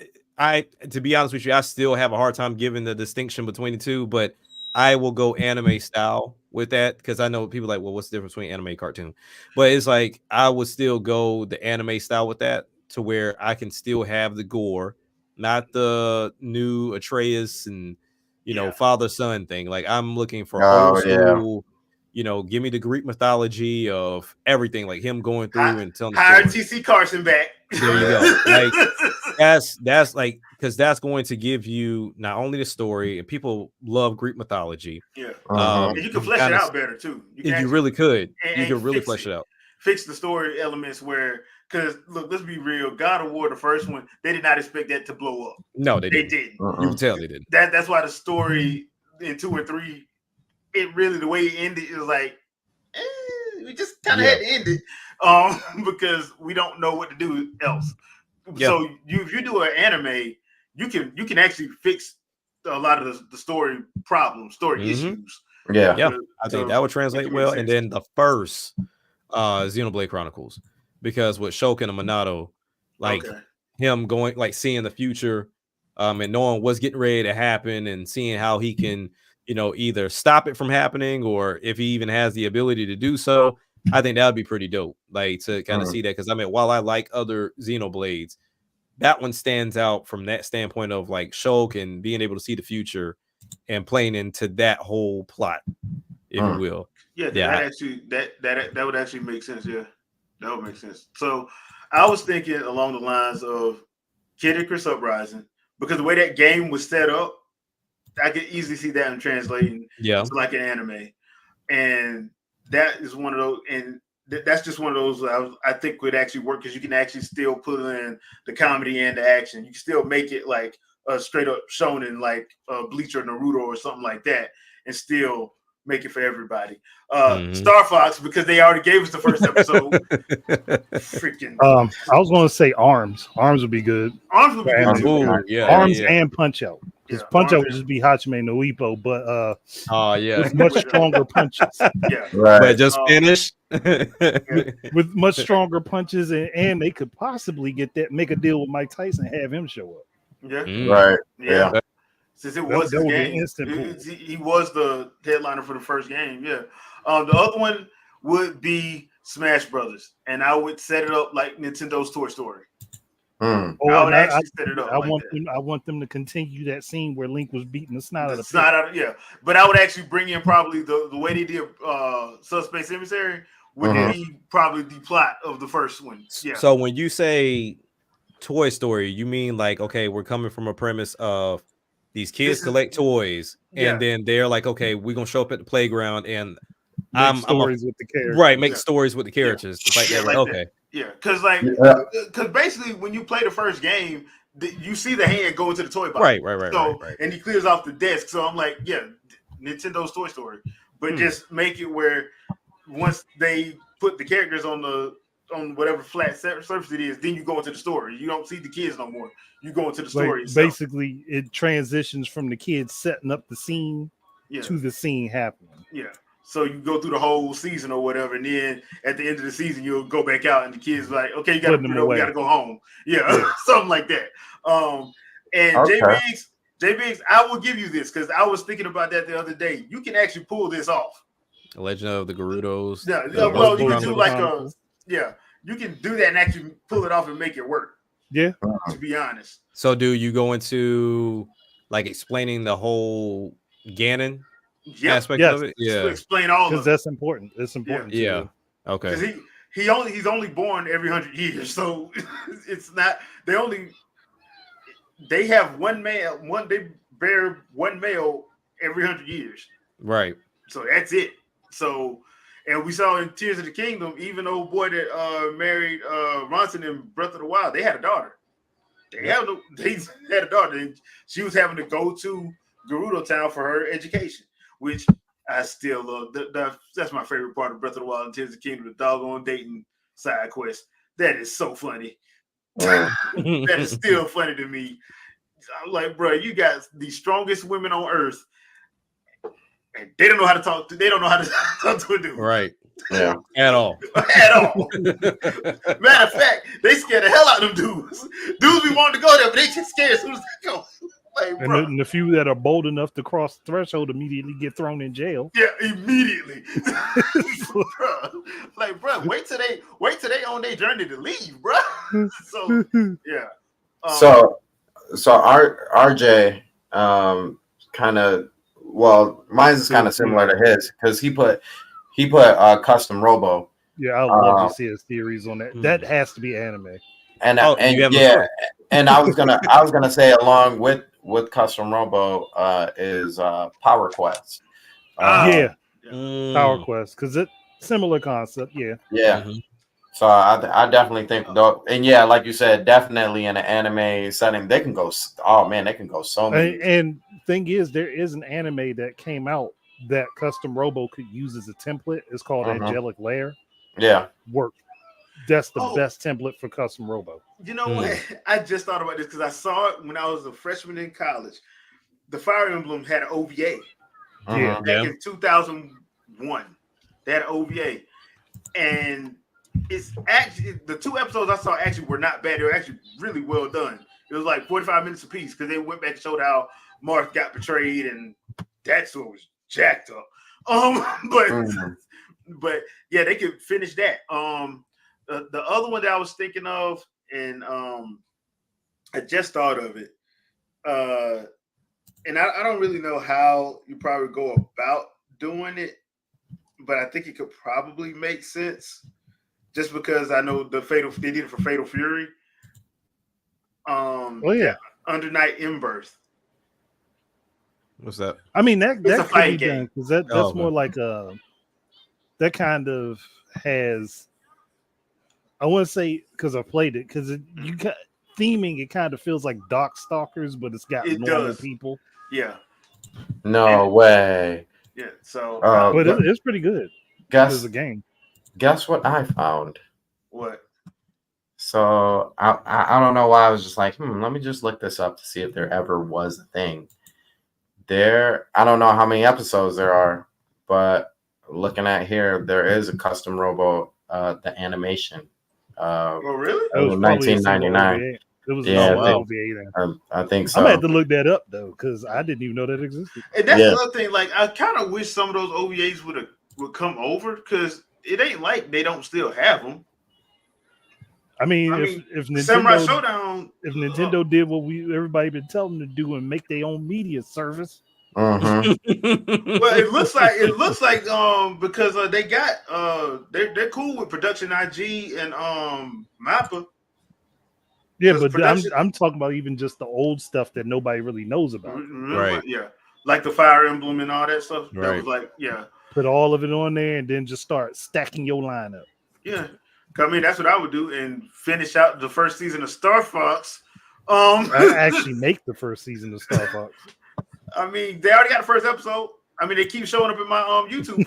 to be honest with you, I still have a hard time giving the distinction between the two, but I will go anime style with that because I know people are like, well, what's the difference between anime and cartoon? But it's like I would still go the anime style with that to where I can still have the gore, not the new Atreus and father son thing. Like I'm looking for old school. Give me the Greek mythology of everything, like him going through and telling. Hire TC Carson back. There you go. Like that's like because that's going to give you not only the story, and people love Greek mythology. Yeah, and you can flesh it out better too. You really could. You could really flesh it out. Fix the story elements where, because look, let's be real. God of War, the first one, they did not expect that to blow up. No, they didn't. You can tell they didn't. That's why the story in 2 or 3. It really, the way it ended, it was like we just kind of had to end it because we don't know what to do else. So if you do an anime, you can actually fix a lot of the story problems, story issues. I think that would translate well. And then the first Xenoblade Chronicles, because with Shokin and Minato, like him going, like seeing the future, and knowing what's getting ready to happen, and seeing how he can. Either stop it from happening or if he even has the ability to do so, I think that would be pretty dope. Like to kind of see that. Cause I mean, while I like other Xenoblades, that one stands out from that standpoint of like Shulk and being able to see the future and playing into that whole plot, if you will. Yeah. That would actually make sense. Yeah. That would make sense. So I was thinking along the lines of Kid Icarus Uprising, because the way that game was set up, I could easily see that in translating to like an anime, and that is one of those, and that's just one of those I think would actually work because you can actually still put in the comedy and the action. You can still make it like a straight up shonen, like Bleach or Naruto or something like that, and still make it for everybody. Star Fox, because they already gave us the first episode. Freaking. I was going to say Arms. Arms would be good. Arms would be good too. Arms and Punch Out. Because Punch Out would just be Hachime no Ippo, but with much stronger punches. But just finish with much stronger punches, and they could possibly make a deal with Mike Tyson, and have him show up. since it was That his would be an game. instant pull. He was the headliner for the first game. Yeah. The other one would be Smash Brothers, and I would set it up like Nintendo's Toy Story. Mm. Oh, I and would actually set it up I like want that. them. I want them to continue that scene where Link was beating the snot out of It's the pit. not out, yeah. But I would actually bring in probably the way they did Subspace Emissary would be probably the plot of the first one. Yeah. So when you say Toy Story, you mean like, okay, we're coming from a premise of these kids collect toys, and then they're like, okay, we're gonna show up at the playground and Make stories with the characters. Right, make stories with the characters. It's like that. like Okay. that. Yeah, because basically when you play the first game, you see the hand go into the toy box. Right. So and he clears off the desk. So I'm like, yeah, Nintendo's Toy Story, but just make it where once they put the characters on whatever flat surface it is, then you go into the story. You don't see the kids no more. You go into the story. Like, basically, it transitions from the kids setting up the scene to the scene happening. Yeah. So you go through the whole season or whatever, and then at the end of the season, you'll go back out, and the kids like, okay, we got to go home. Yeah, something like that. And Okay. J Biggs, I will give you this because I was thinking about that the other day. You can actually pull this off. The Legend of the Gerudos. Yeah, well, you can do like you can do that and actually pull it off and make it work. Yeah. To be honest. So do you go into like explaining the whole Ganon aspect of it? Yeah. Explain all of it. Because that's important. It's important. Yeah. Okay. Because he's only born every 100 years, so it's not they have they bear one male every 100 years. Right. So that's it. So, and we saw in Tears of the Kingdom, even old boy that married Ronson in Breath of the Wild, they had a daughter. They had a daughter, and she was having to go to Gerudo Town for her education, which I still love. That's my favorite part of Breath of the Wild and Tears of the Kingdom, the doggone dating side quest. That is so funny. That is still funny to me. I'm like, bro, you got the strongest women on earth, and they don't know how to talk to. They don't know how to talk to a dude. Right. Yeah. At all. At all. Matter of fact, they scared the hell out of them dudes. Dudes we wanted to go there, but they just scared as soon as they go. Like, and the few that are bold enough to cross the threshold immediately get thrown in jail. Yeah, immediately. Like, bro, wait till they on their journey to leave, bro. So yeah. So RJ kind of, well, mine is kind of similar to his because he put custom robo. Yeah, I would love to see his theories on that. That has to be anime. And I was gonna say along with custom robo is Power Quest. Power Quest, because it's similar concept. Yeah. Mm-hmm. So I definitely think though, and yeah, like you said, definitely in an anime setting, they can go. Oh man, they can go so many. And thing is, there is an anime that came out that custom robo could use as a template. It's called Angelic Lair. Yeah, work. That's the best template for custom robo. You know what? I just thought about this because I saw it when I was a freshman in college. The Fire Emblem had an OVA. Back in 2001. They had an OVA. And it's actually, the 2 episodes I saw actually were not bad. They were actually really well done. It was like 45 minutes apiece because they went back and showed how Marth got betrayed, and that story was jacked up. But yeah, they could finish that. The other one that I was thinking of, and I just thought of it, and I don't really know how you probably go about doing it, but I think it could probably make sense, just because I know they did it for Fatal Fury. Under Night in Birth. What's that? I mean, that could be game. done because that's more like that kind of has. I want to say because I played it because you got theming. It kind of feels like Darkstalkers, but it's got normal people. Yeah. No way. Yeah. So, but it's pretty good. As a game. Guess what I found? What? So I don't know why I was just like, let me just look this up to see if there ever was a thing. I don't know how many episodes there are, but looking at here, there is a custom robo, the animation. Oh, really? That was 1999. It was Yeah, an wow. OVA then. I think I'm gonna have so. to look that up though, because I didn't even know that existed. And that's Yeah. the other thing. Like, I kind of wish some of those OVAs would come over because it ain't like they don't still have them. I mean, I mean, if Samurai Nintendo Showdown. if Nintendo did what everybody been telling them to do and make their own media service, Mm-hmm. Well, it looks like because they got they're cool with Production IG and Mappa. yeah, Because but production, I'm talking about even just the old stuff that nobody really knows about. remember, Right. yeah, like the Fire Emblem and all that stuff. That Right. was like, yeah, Put all of it on there and then just start stacking your lineup. yeah. I mean, that's what I would do and finish out the first season of Star Fox. I actually make the first season of Star Fox. I mean, they already got the first episode. I mean, they keep showing up in my YouTube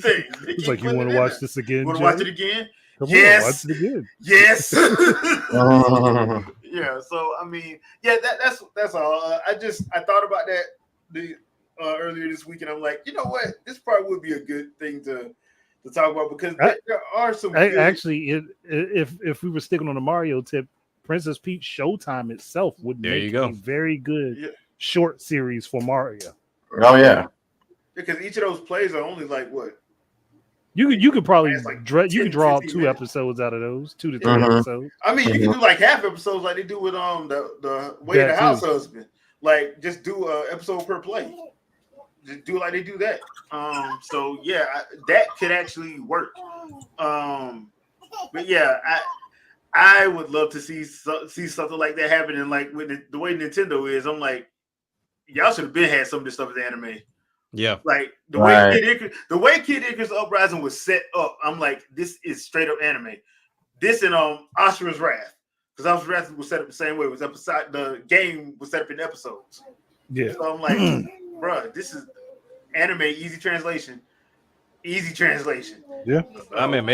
thing. They It's keep like, you putting want it to in watch there. this again? Want to Jay? watch it again? Come Yes. on, watch it again. Yes. Mm-hmm. Yeah. So I mean, yeah, that's all. I thought about that earlier this week, and I'm like, you know what? This probably would be a good thing to talk about because there are some. Actually, if we were sticking on the Mario tip, Princess Peach Showtime itself would There you make go. a very good Yeah. short series for Mario. Oh yeah. Because each of those plays are only like what? You could probably It's like you 10, could draw out 15 2 minutes. episodes out of those, 2 to 3 Mhm. episodes. I mean, you can do like half episodes like they do with the Way That the too. House Husband. Like just do a episode per play. Just do like they do that. So yeah, that could actually work. But yeah, I would love to see something like that happen. And like with the way Nintendo is, I'm like, y'all should have been had some of this stuff as anime. Yeah. Like the Right. way Kid Icarus Uprising was set up, I'm like, this is straight up anime. This and Ashura's Wrath, because Ashura's Wrath was set up the same way. It was episode. The game was set up in episodes. Yeah. So I'm like, bruh, this is anime, easy translation. Easy translation. Yeah. I mean,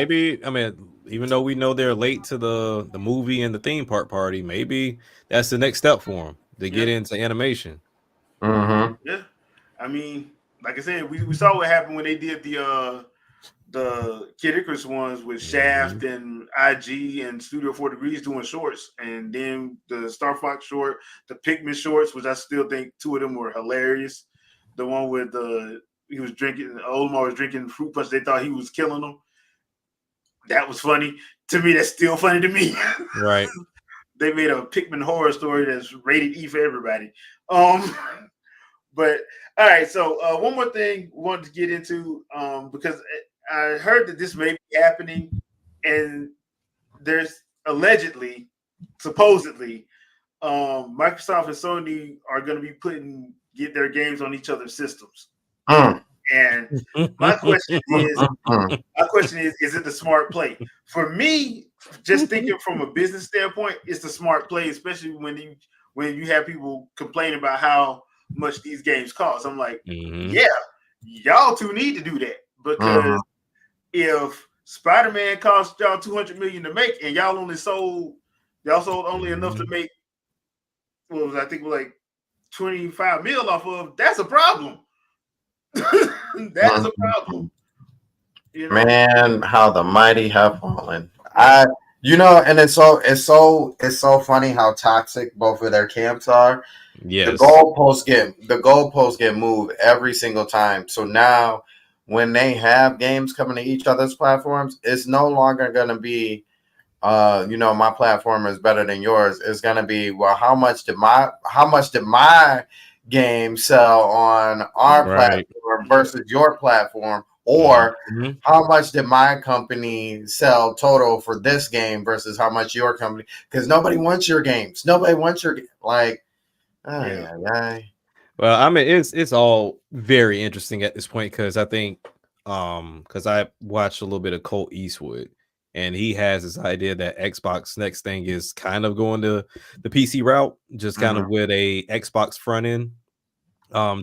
even though we know they're late to the movie and the theme park party, maybe that's the next step for them to get into animation. Mm-hmm. Yeah. I mean, like I said, we saw what happened when they did the Kid Icarus ones with Shaft and IG and Studio 4 Degrees doing shorts, and then the Star Fox short, the Pikmin shorts, which I still think 2 of them were hilarious. The one with he was drinking, Olimar was drinking fruit punch. They thought he was killing them. That was funny to me. That's still funny to me. Right. They made a Pikmin horror story that's rated E for everybody. But all right, so one more thing we wanted to get into because I heard that this may be happening, and there's allegedly, supposedly, Microsoft and Sony are going to be get their games on each other's systems. Mm. And my question is it the smart play? For me, just thinking from a business standpoint, it's the smart play, especially when you have people complaining about how much these games cost. I'm like, yeah, y'all two need to do that, because if Spider-Man cost y'all $200 million to make, and y'all sold only enough to make I think like 25 mil off of, that's a problem. That's a problem. You know? Man, how the mighty have fallen. And it's so funny how toxic both of their camps are. Yes. The goalposts get moved every single time. So now when they have games coming to each other's platforms, it's no longer gonna be my platform is better than yours. It's gonna be, well, how much did my game sell on our platform versus your platform? Or how much did my company sell total for this game versus how much your company? Because nobody wants your games. Nobody wants your like. Well, I mean, it's all very interesting at this point, because I think because I watched a little bit of Colt Eastwood, and he has this idea that Xbox next thing is kind of going to the PC route, just kind of with a Xbox front end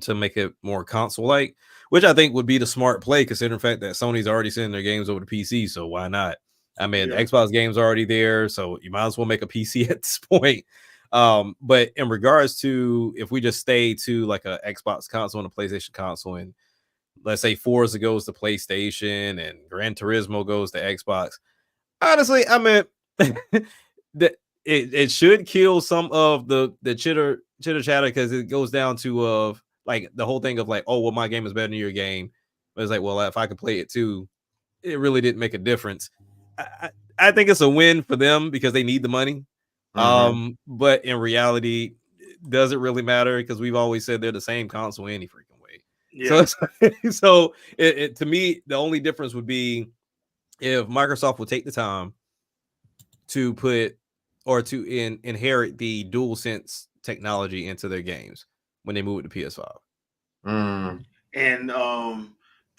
to make it more console like, which I think would be the smart play, considering the fact that Sony's already sending their games over to PC. So why not? I mean, the Xbox game's already there, so you might as well make a PC at this point. But in regards to, if we just stay to like a Xbox console and a PlayStation console, and let's say Forza goes to PlayStation and Gran Turismo goes to Xbox, honestly, I mean, it should kill some of the chitter chatter, because it goes down to like the whole thing of like, oh well, my game is better than your game. But it's like, well, if I could play it too, it really didn't make a difference. I think it's a win for them because they need the money. But in reality, does it really matter? Because we've always said they're the same console any freaking way. Yeah. So it to me, the only difference would be if Microsoft would take the time to put or to inherit the DualSense technology into their games when they move it to PS5. And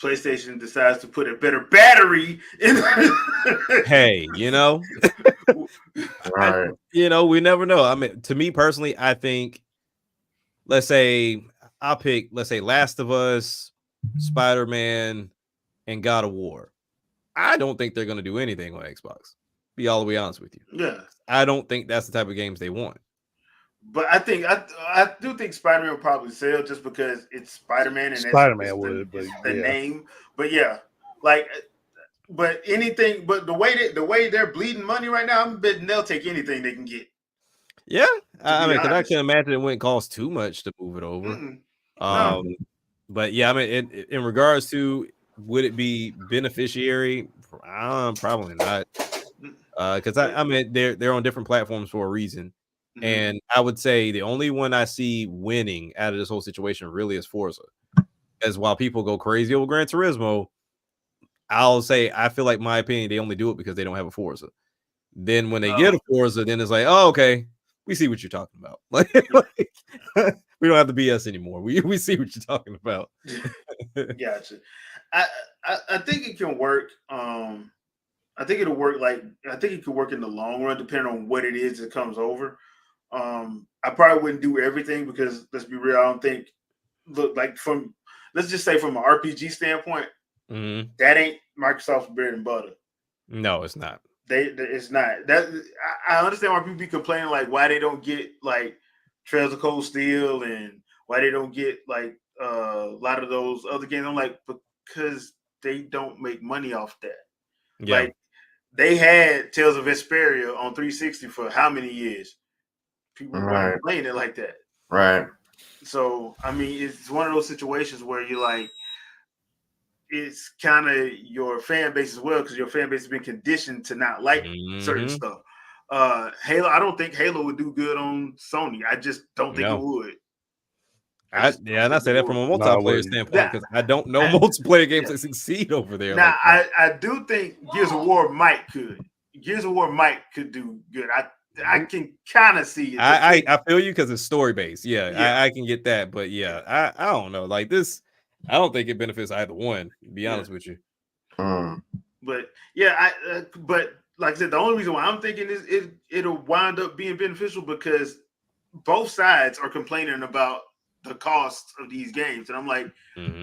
PlayStation decides to put a better battery in. Hey, you know, Right. we never know. I mean, to me personally, I think, let's say I'll pick, let's say, Last of Us, Spider-Man, and God of War. I don't think they're going to do anything on Xbox. Be all the way honest with you. Yeah. I don't think that's the type of games they want. But I think I do think Spider-Man will probably sell just because it's Spider-Man and Spider-Man would, but the yeah. name. But yeah, like, but anything. But the way they're bleeding money right now, I'm betting they'll take anything they can get. Yeah, I mean, because I honest. can imagine it wouldn't cost too much to move it over. No. But yeah, I mean, in regards to would it be beneficiary? Probably not. Because I mean, they're on different platforms for a reason. And I would say the only one I see winning out of this whole situation really is Forza. As while people go crazy over Gran Turismo, I'll say I feel like, my opinion, they only do it because they don't have a Forza. Then when they get a Forza, then it's like, oh, okay, we see what you're talking about. Like we don't have the BS anymore. We see what you're talking about. Gotcha. I think it can work. I think it'll work. I think it could work in the long run, depending on what it is that comes over. I probably wouldn't do everything because, let's be real, I don't think, let's just say from an RPG standpoint, that ain't Microsoft's bread and butter. No, it's not. It's not. That I understand why people be complaining, like, why they don't get like Trails of Cold Steel and why they don't get like a lot of those other games. I'm like, because they don't make money off that. Yeah. Like, they had Tales of Vesperia on 360 for how many years? People weren't playing it like that. Right. So, I mean, it's one of those situations where you're like, it's kind of your fan base as well, because your fan base has been conditioned to not like certain stuff. Halo, I don't think Halo would do good on Sony. I just don't think it would. And I say that from a multiplayer standpoint, because I don't know multiplayer games that succeed over there. Now, I do think Gears of War could do good. I can kind of see it. I feel you because it's story based. Yeah, I can get that, but yeah, I don't know. Like this, I don't think it benefits either one. To be honest with you. But yeah, but like I said, the only reason why I'm thinking is it'll wind up being beneficial because both sides are complaining about the cost of these games, and I'm like,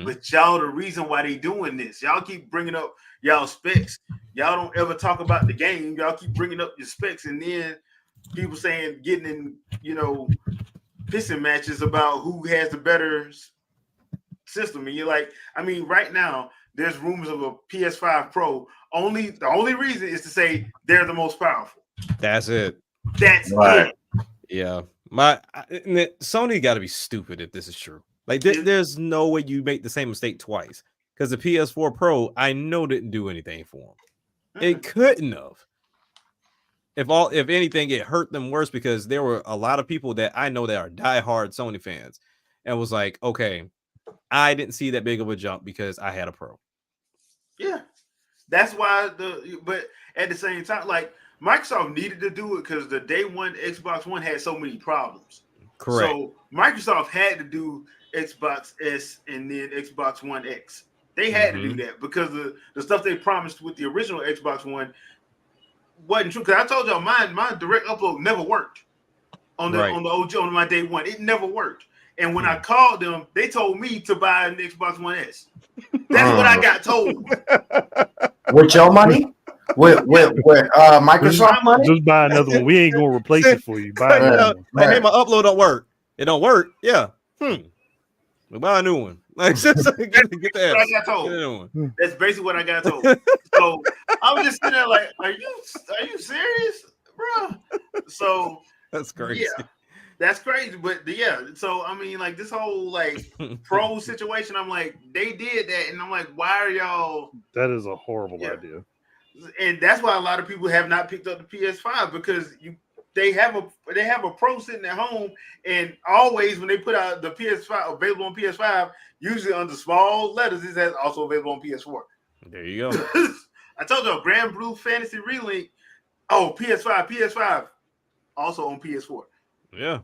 but y'all, the reason why they doing this, y'all keep bringing up y'all specs. Y'all don't ever talk about the game. Y'all keep bringing up your specs, and then people saying, getting in, pissing matches about who has the better system. And you're like, I mean, right now there's rumors of a PS5 Pro. The only reason is to say they're the most powerful. That's it. That's it. Yeah. Sony got to be stupid if this is true. Like, there's no way you make the same mistake twice, because the PS4 Pro, I know, didn't do anything for them. It couldn't have. If anything, it hurt them worse, because there were a lot of people that I know that are diehard Sony fans and was like, okay, I didn't see that big of a jump because I had a Pro. Yeah, that's why but at the same time, like, Microsoft needed to do it because the day one Xbox One had so many problems. Correct. So Microsoft had to do Xbox S and then Xbox One X. They had to do that because the stuff they promised with the original Xbox One wasn't true. Because I told y'all, my direct upload never worked on the OG on my day one. It never worked. And when I called them, they told me to buy an Xbox One S. That's what I got told. With your money? With Microsoft money? Just buy another one. We ain't gonna replace it for you. Buy another one. Hey, my upload don't work. It don't work. Yeah. We buy a new one. Like, just get that. I got told. That's basically what I got told. So I was just sitting there like, are you serious? bro. So That's crazy. yeah, that's crazy. But yeah, so I mean, like this whole like pro situation, I'm like, they did that, and I'm like, why are y'all? That is a horrible Yeah. idea. And that's why a lot of people have not picked up the PS5 because they have a pro sitting at home, and always when they put out the PS5 available on PS5, usually under small letters, it says also available on PS4. There you go. I told you, Grand Blue Fantasy Relink. Oh, PS5, also on PS4. Yeah.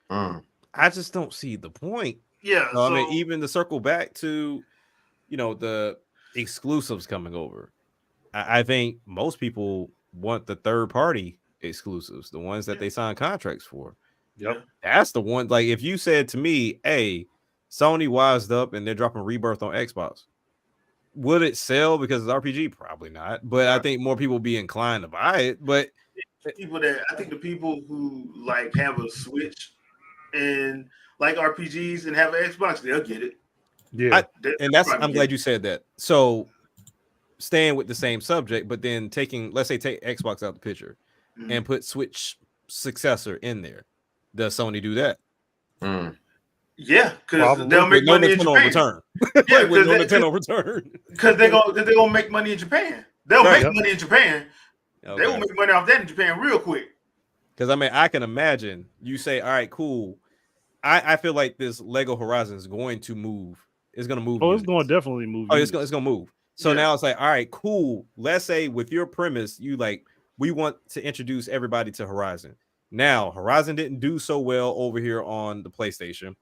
Mm. I just don't see the point. Yeah, No, so I mean, even to circle back to, the exclusives coming over. I think most people want the third party exclusives, the ones that they sign contracts for. Yep. That's the one. Like, if you said to me, hey, Sony wised up and they're dropping Rebirth on Xbox, would it sell because it's RPG? Probably not. But I think more people would be inclined to buy it. But I think the people who like have a Switch and like RPGs and have an Xbox, they'll get it. Yeah. I'm glad you said that. So staying with the same subject, but then let's say take Xbox out the picture and put Switch successor in there. Does Sony do that? Mm. Yeah, because they'll make no money in Nintendo Japan. return. Yeah, with no Nintendo return. Because they're gonna make money in Japan. They'll make money in Japan. Okay. They will make money off that in Japan real quick. Because I mean, I can imagine you say, all right, cool. I feel like this Lego Horizon is going to move. It's going to move. Oh, it's going to definitely move. Oh, it's going to move. So now it's like, all right, cool. Let's say with your premise, you like, we want to introduce everybody to Horizon. Now, Horizon didn't do so well over here on the PlayStation.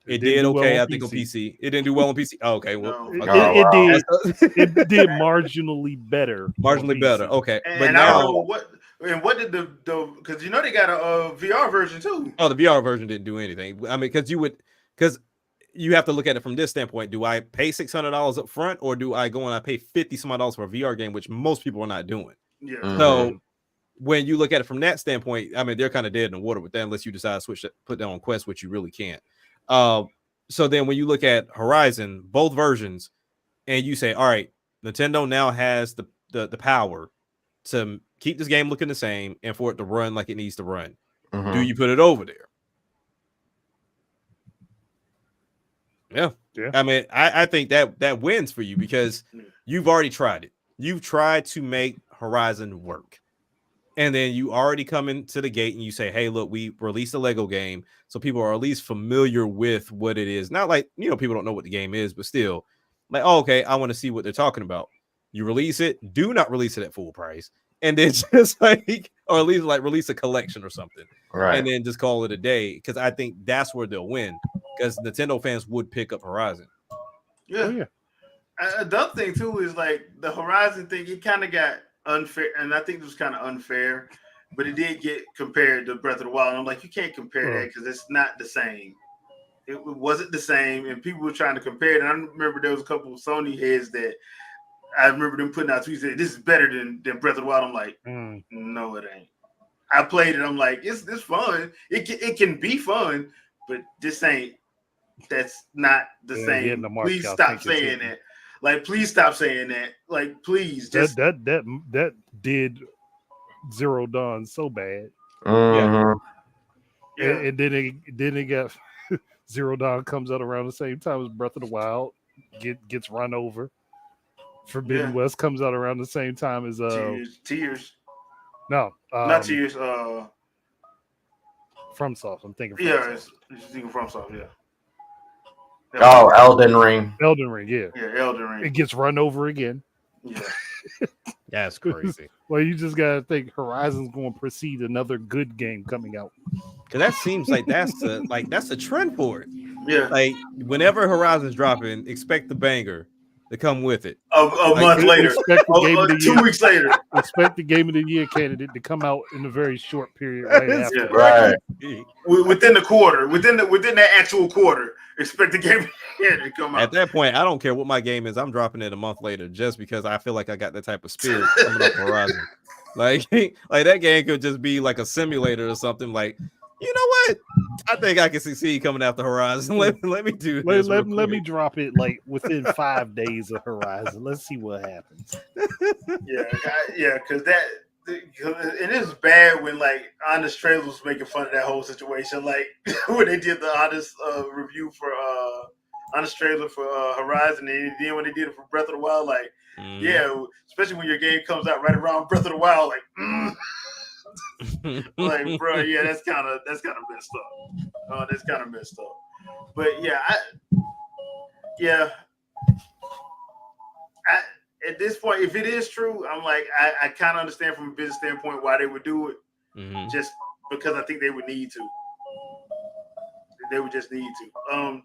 It did okay, well I think, on PC. It didn't do well on PC. Oh, okay, well, it did marginally better. Marginally better. Okay, but now I don't know what did the because they got a VR version too. Oh, the VR version didn't do anything. I mean, because you have to look at it from this standpoint. Do I pay $600 up front, or do I go and I pay $50 some odd for a VR game, which most people are not doing? Yeah. Mm-hmm. So when you look at it from that standpoint, I mean, they're kind of dead in the water with that unless you decide to put that on Quest, which you really can't. So then when you look at Horizon, both versions, and you say, all right, Nintendo now has the power to keep this game looking the same and for it to run like it needs to run. Mm-hmm. Do you put it over there? Yeah. I mean, I think that wins for you because you've already tried it. You've tried to make Horizon work. And then you already come into the gate and you say, hey, look, we released a Lego game. So people are at least familiar with what it is. Not like, people don't know what the game is, but still like, oh, okay, I want to see what they're talking about. You release it. Do not release it at full price. And then just like, or at least like release a collection or something. Right. And then just call it a day. Because I think that's where they'll win. Because Nintendo fans would pick up Horizon. Yeah. Oh, yeah. The other thing too is like the Horizon thing, it kind of got unfair, and I think it was kind of unfair, but it did get compared to Breath of the Wild. And I'm like, you can't compare that because it's not the same. It wasn't the same, and people were trying to compare it. And I remember there was a couple of Sony heads that I remember them putting out tweets that this is better than Breath of the Wild. I'm like, no, it ain't. I played it. I'm like, it's fun. It can be fun, but this ain't. That's not the same. Please stop saying that. Like, please stop saying that. Like, please. Just that did Zero Dawn so bad. Yeah. And then it got Zero Dawn comes out around the same time as Breath of the Wild. Gets run over. Forbidden West comes out around the same time as Tears. No, not Tears. FromSoft. I'm thinking. You're thinking FromSoft. Yeah. Oh, Elden Ring. Elden Ring, yeah. Yeah, Elden Ring. It gets run over again. Yeah. That's crazy. Well, you just gotta think Horizon's going to precede another good game coming out. Because that seems like that's a trend for it. Yeah. Like whenever Horizon's dropping, expect the banger to come with it. A month later. 2 weeks later. Expect the Game of the Year candidate to come out in a very short period right after. Right. Within the quarter, within that actual quarter, expect the Game of the Year to come out. At that point, I don't care what my game is. I'm dropping it a month later just because I feel like I got that type of spirit coming up Horizon. Like that game could just be like a simulator or something. Like, you know what? I think I can succeed coming after Horizon. Let me do this. Let me drop it like within 5 days of Horizon. Let's see what happens. Yeah, because and it's bad when like Honest Trailers was making fun of that whole situation, like when they did the Honest review for Honest Trailer for Horizon, and then when they did it for Breath of the Wild, like yeah, especially when your game comes out right around Breath of the Wild, like like bro, yeah, that's kind of messed up. That's kind of messed up. But yeah, at this point, if it is true, I'm like, I kind of understand from a business standpoint why they would do it, just because I think they would need to. They would just need to.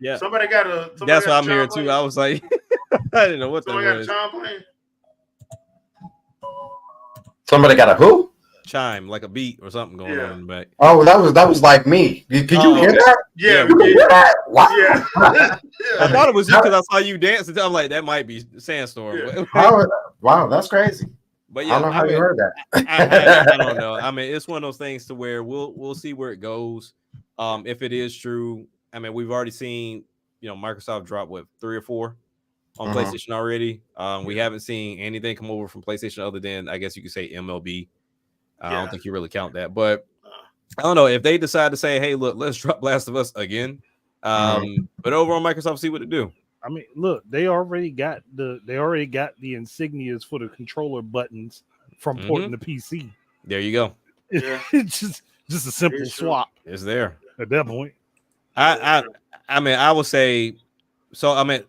Yeah. Somebody got a. That's why I'm here too. I was like, I didn't know what that was. Somebody got a chime playing. Somebody got a who? Chime, like a beat or something going on in the back. Oh, that was like me. Could you hear that? Yeah, you can hear that. Wow. Yeah. I thought it was you because I saw you dancing. I'm like, that might be Sandstorm. Yeah. Wow, that's crazy. But yeah, I don't know how you heard that. I don't know. I mean, it's one of those things to where we'll see where it goes. If it is true, I mean, we've already seen, Microsoft drop 3 or 4 on PlayStation already. We haven't seen anything come over from PlayStation other than, I guess you could say, MLB. I don't think you really count that, but I don't know if they decide to say, "Hey, look, let's drop Last of Us again." But over on Microsoft, see what to do. I mean, look, they already got the insignias for the controller buttons from porting the PC. There you go. Yeah. It's just a simple swap. It's there at that point. I mean, I would say. So, I mean,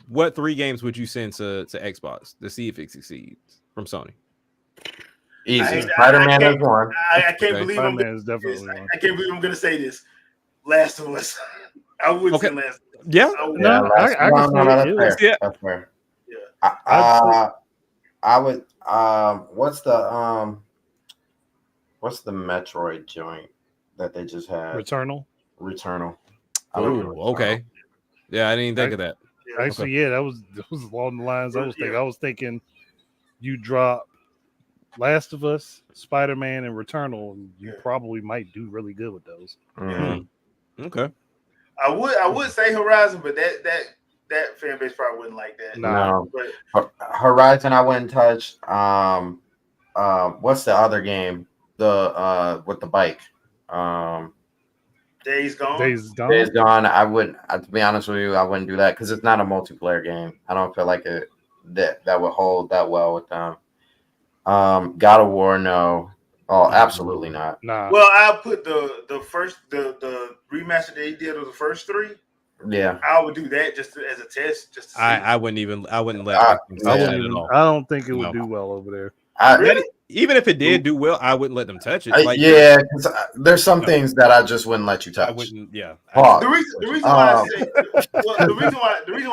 what 3 games would you send to Xbox to see if it succeeds from Sony? Easy. Spider-Man is one. I can't believe Spider-Man is definitely one. I can't believe I'm going to say this. Last of Us. I would say Last of Us. Yeah. That's fair. That's fair. Yeah. I would. What's the Metroid joint that they just had? Returnal. Oh, okay. Yeah, I didn't even think of that. Actually, that was along the lines I was thinking. I was thinking you drop Last of Us, Spider-Man, and Returnal, and you probably might do really good with those. Okay. I would say Horizon, but that fan base probably wouldn't like that. No. But Horizon, I wouldn't touch. What's the other game? The with the bike. Days Gone. Days Gone. I wouldn't. To be honest with you, I wouldn't do that because it's not a multiplayer game. I don't feel like that would hold that well with them. God of War, no. Oh, absolutely not. Nah. Well, I'll put the first the remaster they did of the first 3. Yeah, I would do that just as a test. Just to see. I wouldn't let. I don't think it would do well over there. Really? Even if it did do well, I wouldn't let them touch it. Because there's some things that I just wouldn't let you touch. I wouldn't. Yeah. The reason why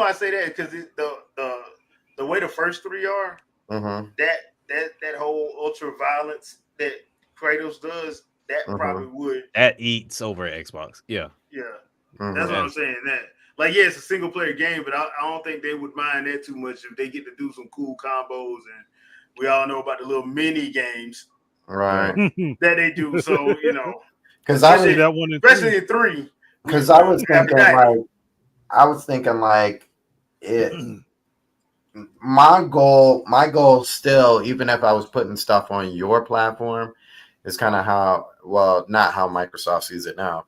I say that is because the way the first 3 are, that whole ultra violence that Kratos does, that probably would. That eats over Xbox. Yeah. Yeah. That's what I'm saying. That it's a single player game, but I don't think they would mind that too much if they get to do some cool combos, and we all know about the little mini games, right? That they do. So because I was that one, especially in 3. Because I was thinking like it. My goal still, even if I was putting stuff on your platform, is kind of not how Microsoft sees it now.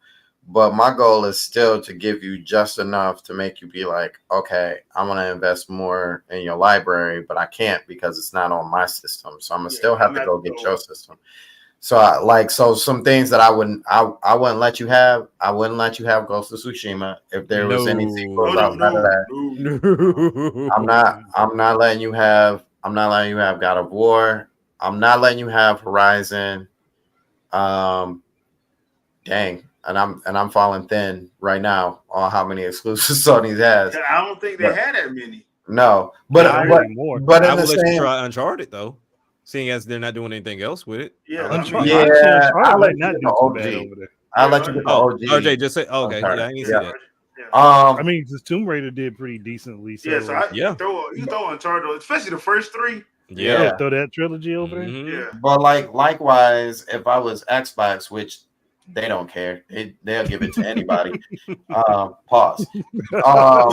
But my goal is still to give you just enough to make you be like, okay, I'm going to invest more in your library, but I can't because it's not on my system. So I'm going to still have to go get your system. So some things that I wouldn't let you have. I wouldn't let you have Ghost of Tsushima if there was any sequels outside of that. I'm not letting you have God of War. I'm not letting you have Horizon. Dang. And I'm falling thin right now on how many exclusives Sony has. I don't think they had that many. No, but I would let you try Uncharted though, seeing as they're not doing anything else with it. Yeah, I'll let you get the OG. I'll let you get the OG. RJ, just say okay. Yeah, I didn't see that. I mean, because Tomb Raider did pretty decently. So you throw Uncharted, especially the first 3. Yeah, throw that trilogy over there. Yeah, but likewise, if I was Xbox, which they don't care, they'll give it to anybody. Pause. Well,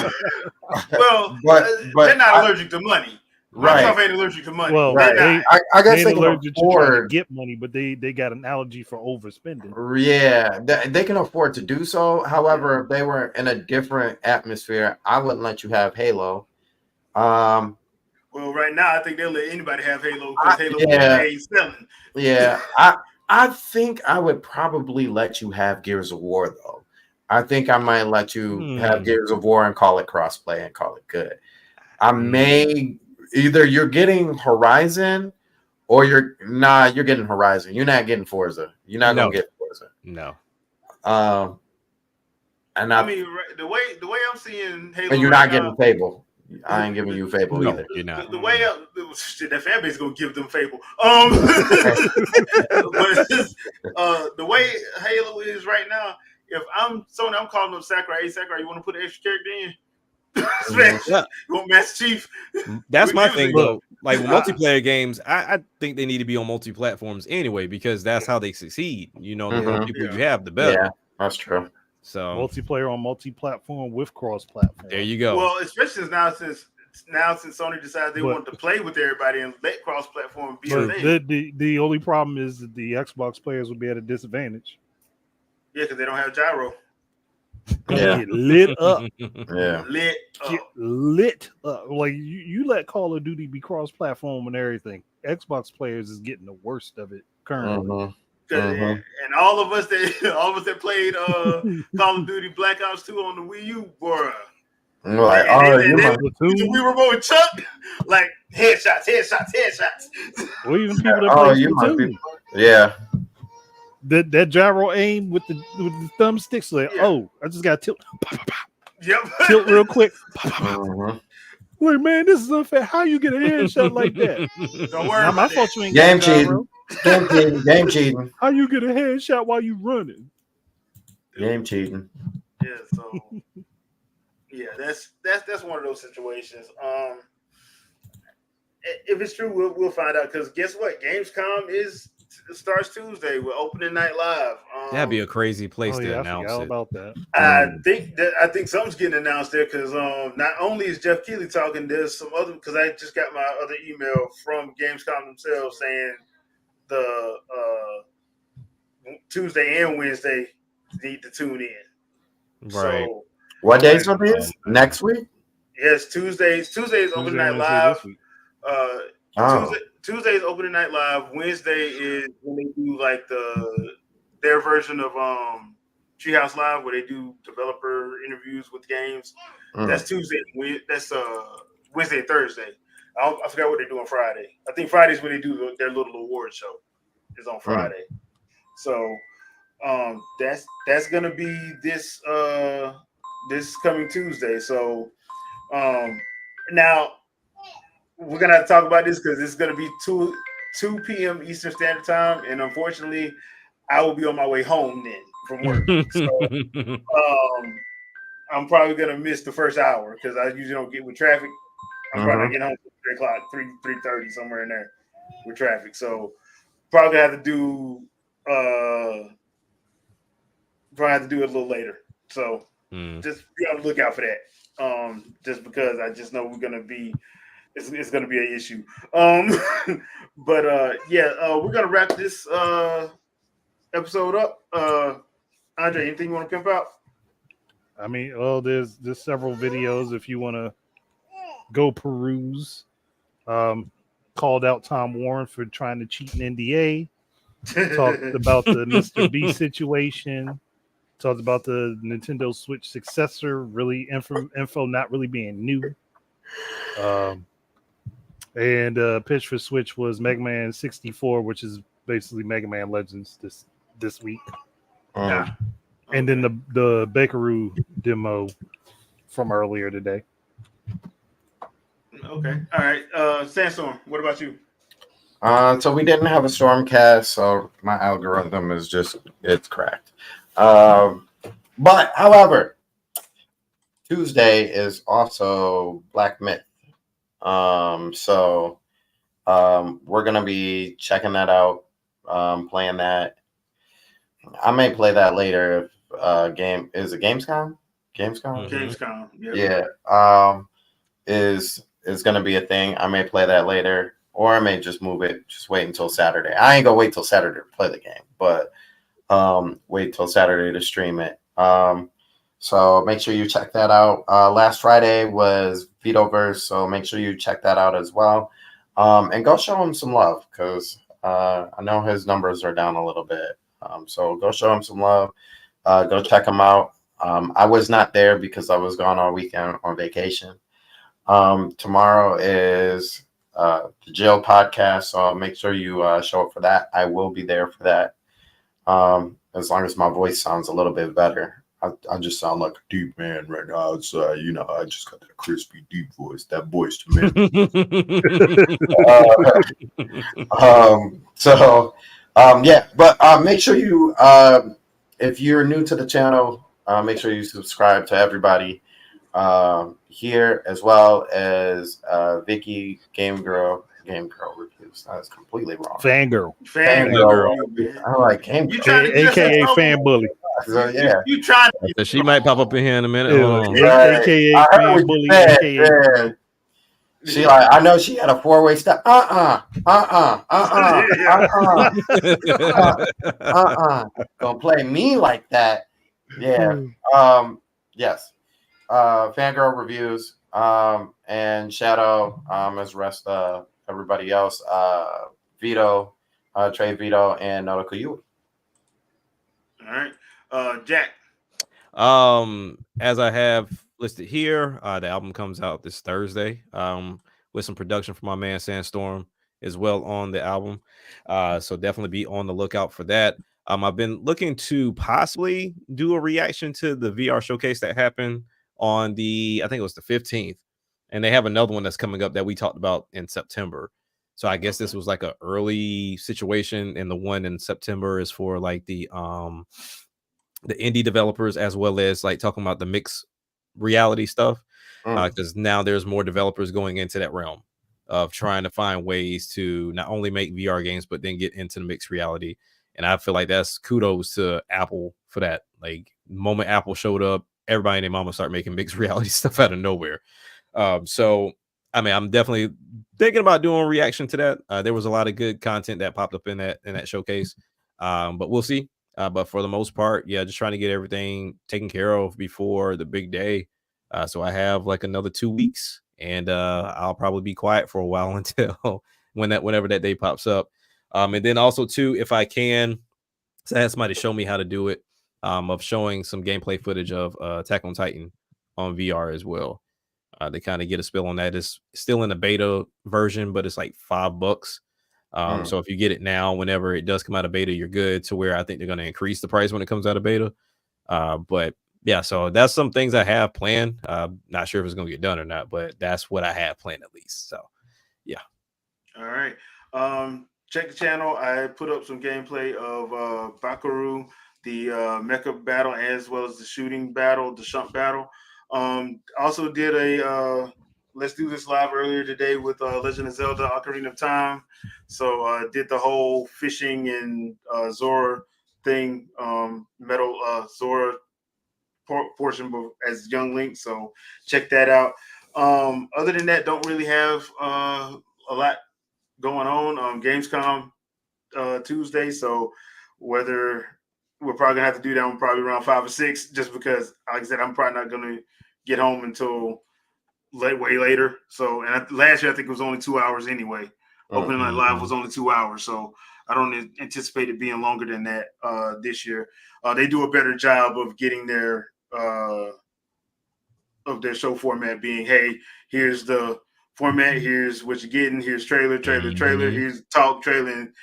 but they're not allergic to money. Microsoft ain't allergic to money. Well, Right. They're not. I they guess ain't they can allergic to trying to afford. get money, but they got an allergy for overspending. Yeah, they can afford to do so. However, if they were in a different atmosphere, I wouldn't let you have Halo. Well, right now, I think they'll let anybody have Halo because Halo yeah. ain't selling. Yeah, I think I would probably let you have Gears of War though. I think I might let you have Gears of War and call it crossplay and call it good. I may either you're getting Horizon or you're getting Horizon. You're not getting Forza. You're not gonna get Forza. No. And I mean, the way I'm seeing Halo, and you're right not getting now, Fable. I ain't giving you Fable No, either. you're not. The way shit, that fan base is gonna give them Fable. But it's just, the way Halo is right now, if I'm Sony, I'm calling up Sakurai. Hey, Sakurai, you want to put an extra character in? Yeah. You want Master Chief? That's my thing though. Like with Uh, multiplayer games, I think they need to be on multi-platforms anyway because that's how they succeed. You know, the more people you have, the better. Yeah, that's true. So Multiplayer on multi-platform with cross-platform. there you go. Well, especially since Sony decided they wanted to play with everybody and let cross-platform be a thing. The only problem is that the Xbox players will be at a disadvantage. Yeah, because they don't have gyro. Yeah. Get lit up. Yeah. Get lit up. Like you let Call of Duty be cross-platform and everything. Xbox players is getting the worst of it currently. And all of us that played Call of Duty Black Ops 2 on the Wii U, bruh. Like, we were going Chuck, like headshots. Or even people that play Splatoon. Yeah. That gyro aim with the thumbsticks, like, I just got to tilt. Yep. Tilt real quick. Like, man, this is unfair. How you get a headshot like that? Don't worry. Not my fault you ain't game got cheating. Game cheating. How you get a headshot while you running? Game cheating. Yeah, so that's one of those situations. If it's true, we'll find out. Because guess what? Gamescom starts Tuesday with opening night live. That'd be a crazy place to I announce forgot it. about that. I think something's getting announced there because not only is Jeff Keighley talking, there's some other, because I just got my other email from Gamescom themselves saying the Tuesday and Wednesday need to tune in. Right. So what days are these? Next week? Yes, Tuesdays opening night live. Tuesday is opening night live. Wednesday is when they do like their version of Treehouse Live, where they do developer interviews with games. That's Tuesday. That's Wednesday and Thursday. I forgot what they do on Friday. I think Friday's when they do their little award show. Is on Friday. So that's gonna be this coming Tuesday. So now we're gonna have to talk about this because it's gonna be 2 p.m. Eastern Standard Time, and unfortunately, I will be on my way home then from work. So I'm probably gonna miss the first hour because I usually don't get with traffic. I'm probably not getting home at 3:30, somewhere in there with traffic. So probably have to do it a little later. So just be on the lookout for that. Just because I just know we're gonna be. It's going to be an issue. But we're going to wrap this episode up. Andre, anything you want to pimp out? I mean, there's several videos if you want to go peruse. Called out Tom Warren for trying to cheat an NDA. Talked about the Mr. B situation. Talked about the Nintendo Switch successor. Really info not really being new. And pitch for Switch was Mega Man 64, which is basically Mega Man Legends this week. And then the Bakeru demo from earlier today. Okay. All right. Sandstorm, what about you? So we didn't have a Stormcast, so my algorithm is it's cracked. But however, Tuesday is also Black Myth. So we're gonna be checking that out, playing that. I may play that later. Is it Gamescom? Gamescom. Yeah. Is is going to be a thing. I may play that later, or I may just move it. Just wait until Saturday. I ain't gonna wait till Saturday to play the game, but wait till Saturday to stream it. So make sure you check that out. Last Friday was Vitoverse, so make sure you check that out as well. And go show him some love because I know his numbers are down a little bit. So go show him some love. Go check him out. I was not there because I was gone all weekend on vacation. Tomorrow is the Jail podcast, so make sure you show up for that. I will be there for that. As long as my voice sounds a little bit better. I just sound like a deep man right now. It's I just got that crispy deep voice, that voice to man. Yeah, but make sure you if you're new to the channel, make sure you subscribe to everybody here, as well as Vicky Game Girl reviews. That's completely wrong. Fangirl. I like Game You Girl. trying to get us in AKA trouble? fan bully. So, yeah. You trying to So she might pop up in here in a minute. Yeah, Hold on. Right. AKA I heard fan what you bully, said, AKA yeah. She like, I know she had a 4-way step. Gonna play me like that. Yeah. Yes. Fangirl reviews. And Shadow, as rest everybody else. Vito, Trey Vito, and Noto Kuyui. All right. Jack. As I have listed here, the album comes out this Thursday. With some production from my man Sandstorm as well on the album. So definitely be on the lookout for that. I've been looking to possibly do a reaction to the VR showcase that happened on I think it was the 15th, and they have another one that's coming up that we talked about in September. So I guess this was like an early situation, and the one in September is for like the indie developers, as well as like talking about the mixed reality stuff. Because now there's more developers going into that realm of trying to find ways to not only make VR games, but then get into the mixed reality. And I feel like that's kudos to Apple for that. Like, the moment Apple showed up, everybody and their mama start making mixed reality stuff out of nowhere. So, I mean, I'm definitely thinking about doing a reaction to that. There was a lot of good content that popped up in that showcase. But we'll see. But for the most part, yeah, just trying to get everything taken care of before the big day. So I have like another 2 weeks, and I'll probably be quiet for a while until whenever that day pops up. And then also too, if I can, so I had somebody show me how to do it, of showing some gameplay footage of Attack on Titan on VR as well. They kind of get a spill on that. It's still in the beta version, but it's like $5. So if you get it now, whenever it does come out of beta, you're good, to where I think they're going to increase the price when it comes out of beta. But yeah, so that's some things I have planned. Not sure if it's going to get done or not, but that's what I have planned at least. So yeah. All right. Check the channel. I put up some gameplay of Bakaru, the mecha battle, as well as the shooting battle, the shump battle. Also did a Let's Do This live earlier today with Legend of Zelda Ocarina of Time. So did the whole fishing and Zora thing, metal Zora portion as Young Link. So check that out. Other than that, don't really have a lot going on. Gamescom Tuesday. So whether we're probably gonna have to do that one probably around 5 or 6, just because, like I said, I'm probably not gonna get home until way later. So, and last year I think it was only 2 hours anyway. Opening night live was only 2 hours, so I don't anticipate it being longer than that this year. They do a better job of getting their show format being, hey, here's the format, here's what you're getting, here's trailer, here's talk, trailer. And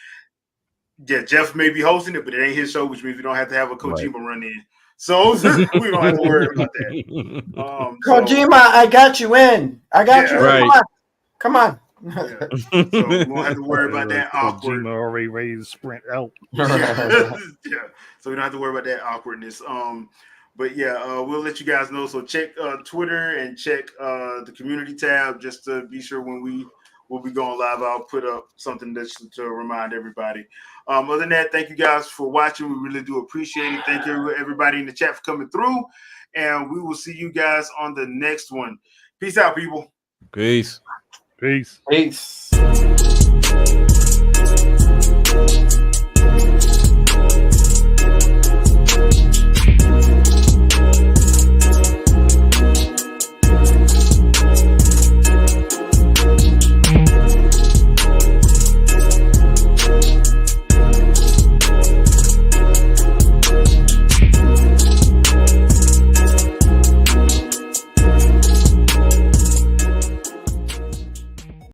yeah, Jeff may be hosting it, but it ain't his show, which means we don't have to have a Kojima run in. So we don't have to worry about that. Kojima, I got you in. I got you in. Right. Come on. Yeah. So we won't have to worry about that awkward. Kojima already ready to sprint out. Yeah. So we don't have to worry about that awkwardness. But yeah, we'll let you guys know. So check Twitter and check the community tab, just to be sure when we'll be going live. I'll put up something to remind everybody. Other than that, thank you guys for watching. We really do appreciate it. Thank you everybody in the chat for coming through, and we will see you guys on the next one. Peace out, people. Peace. Peace. Peace.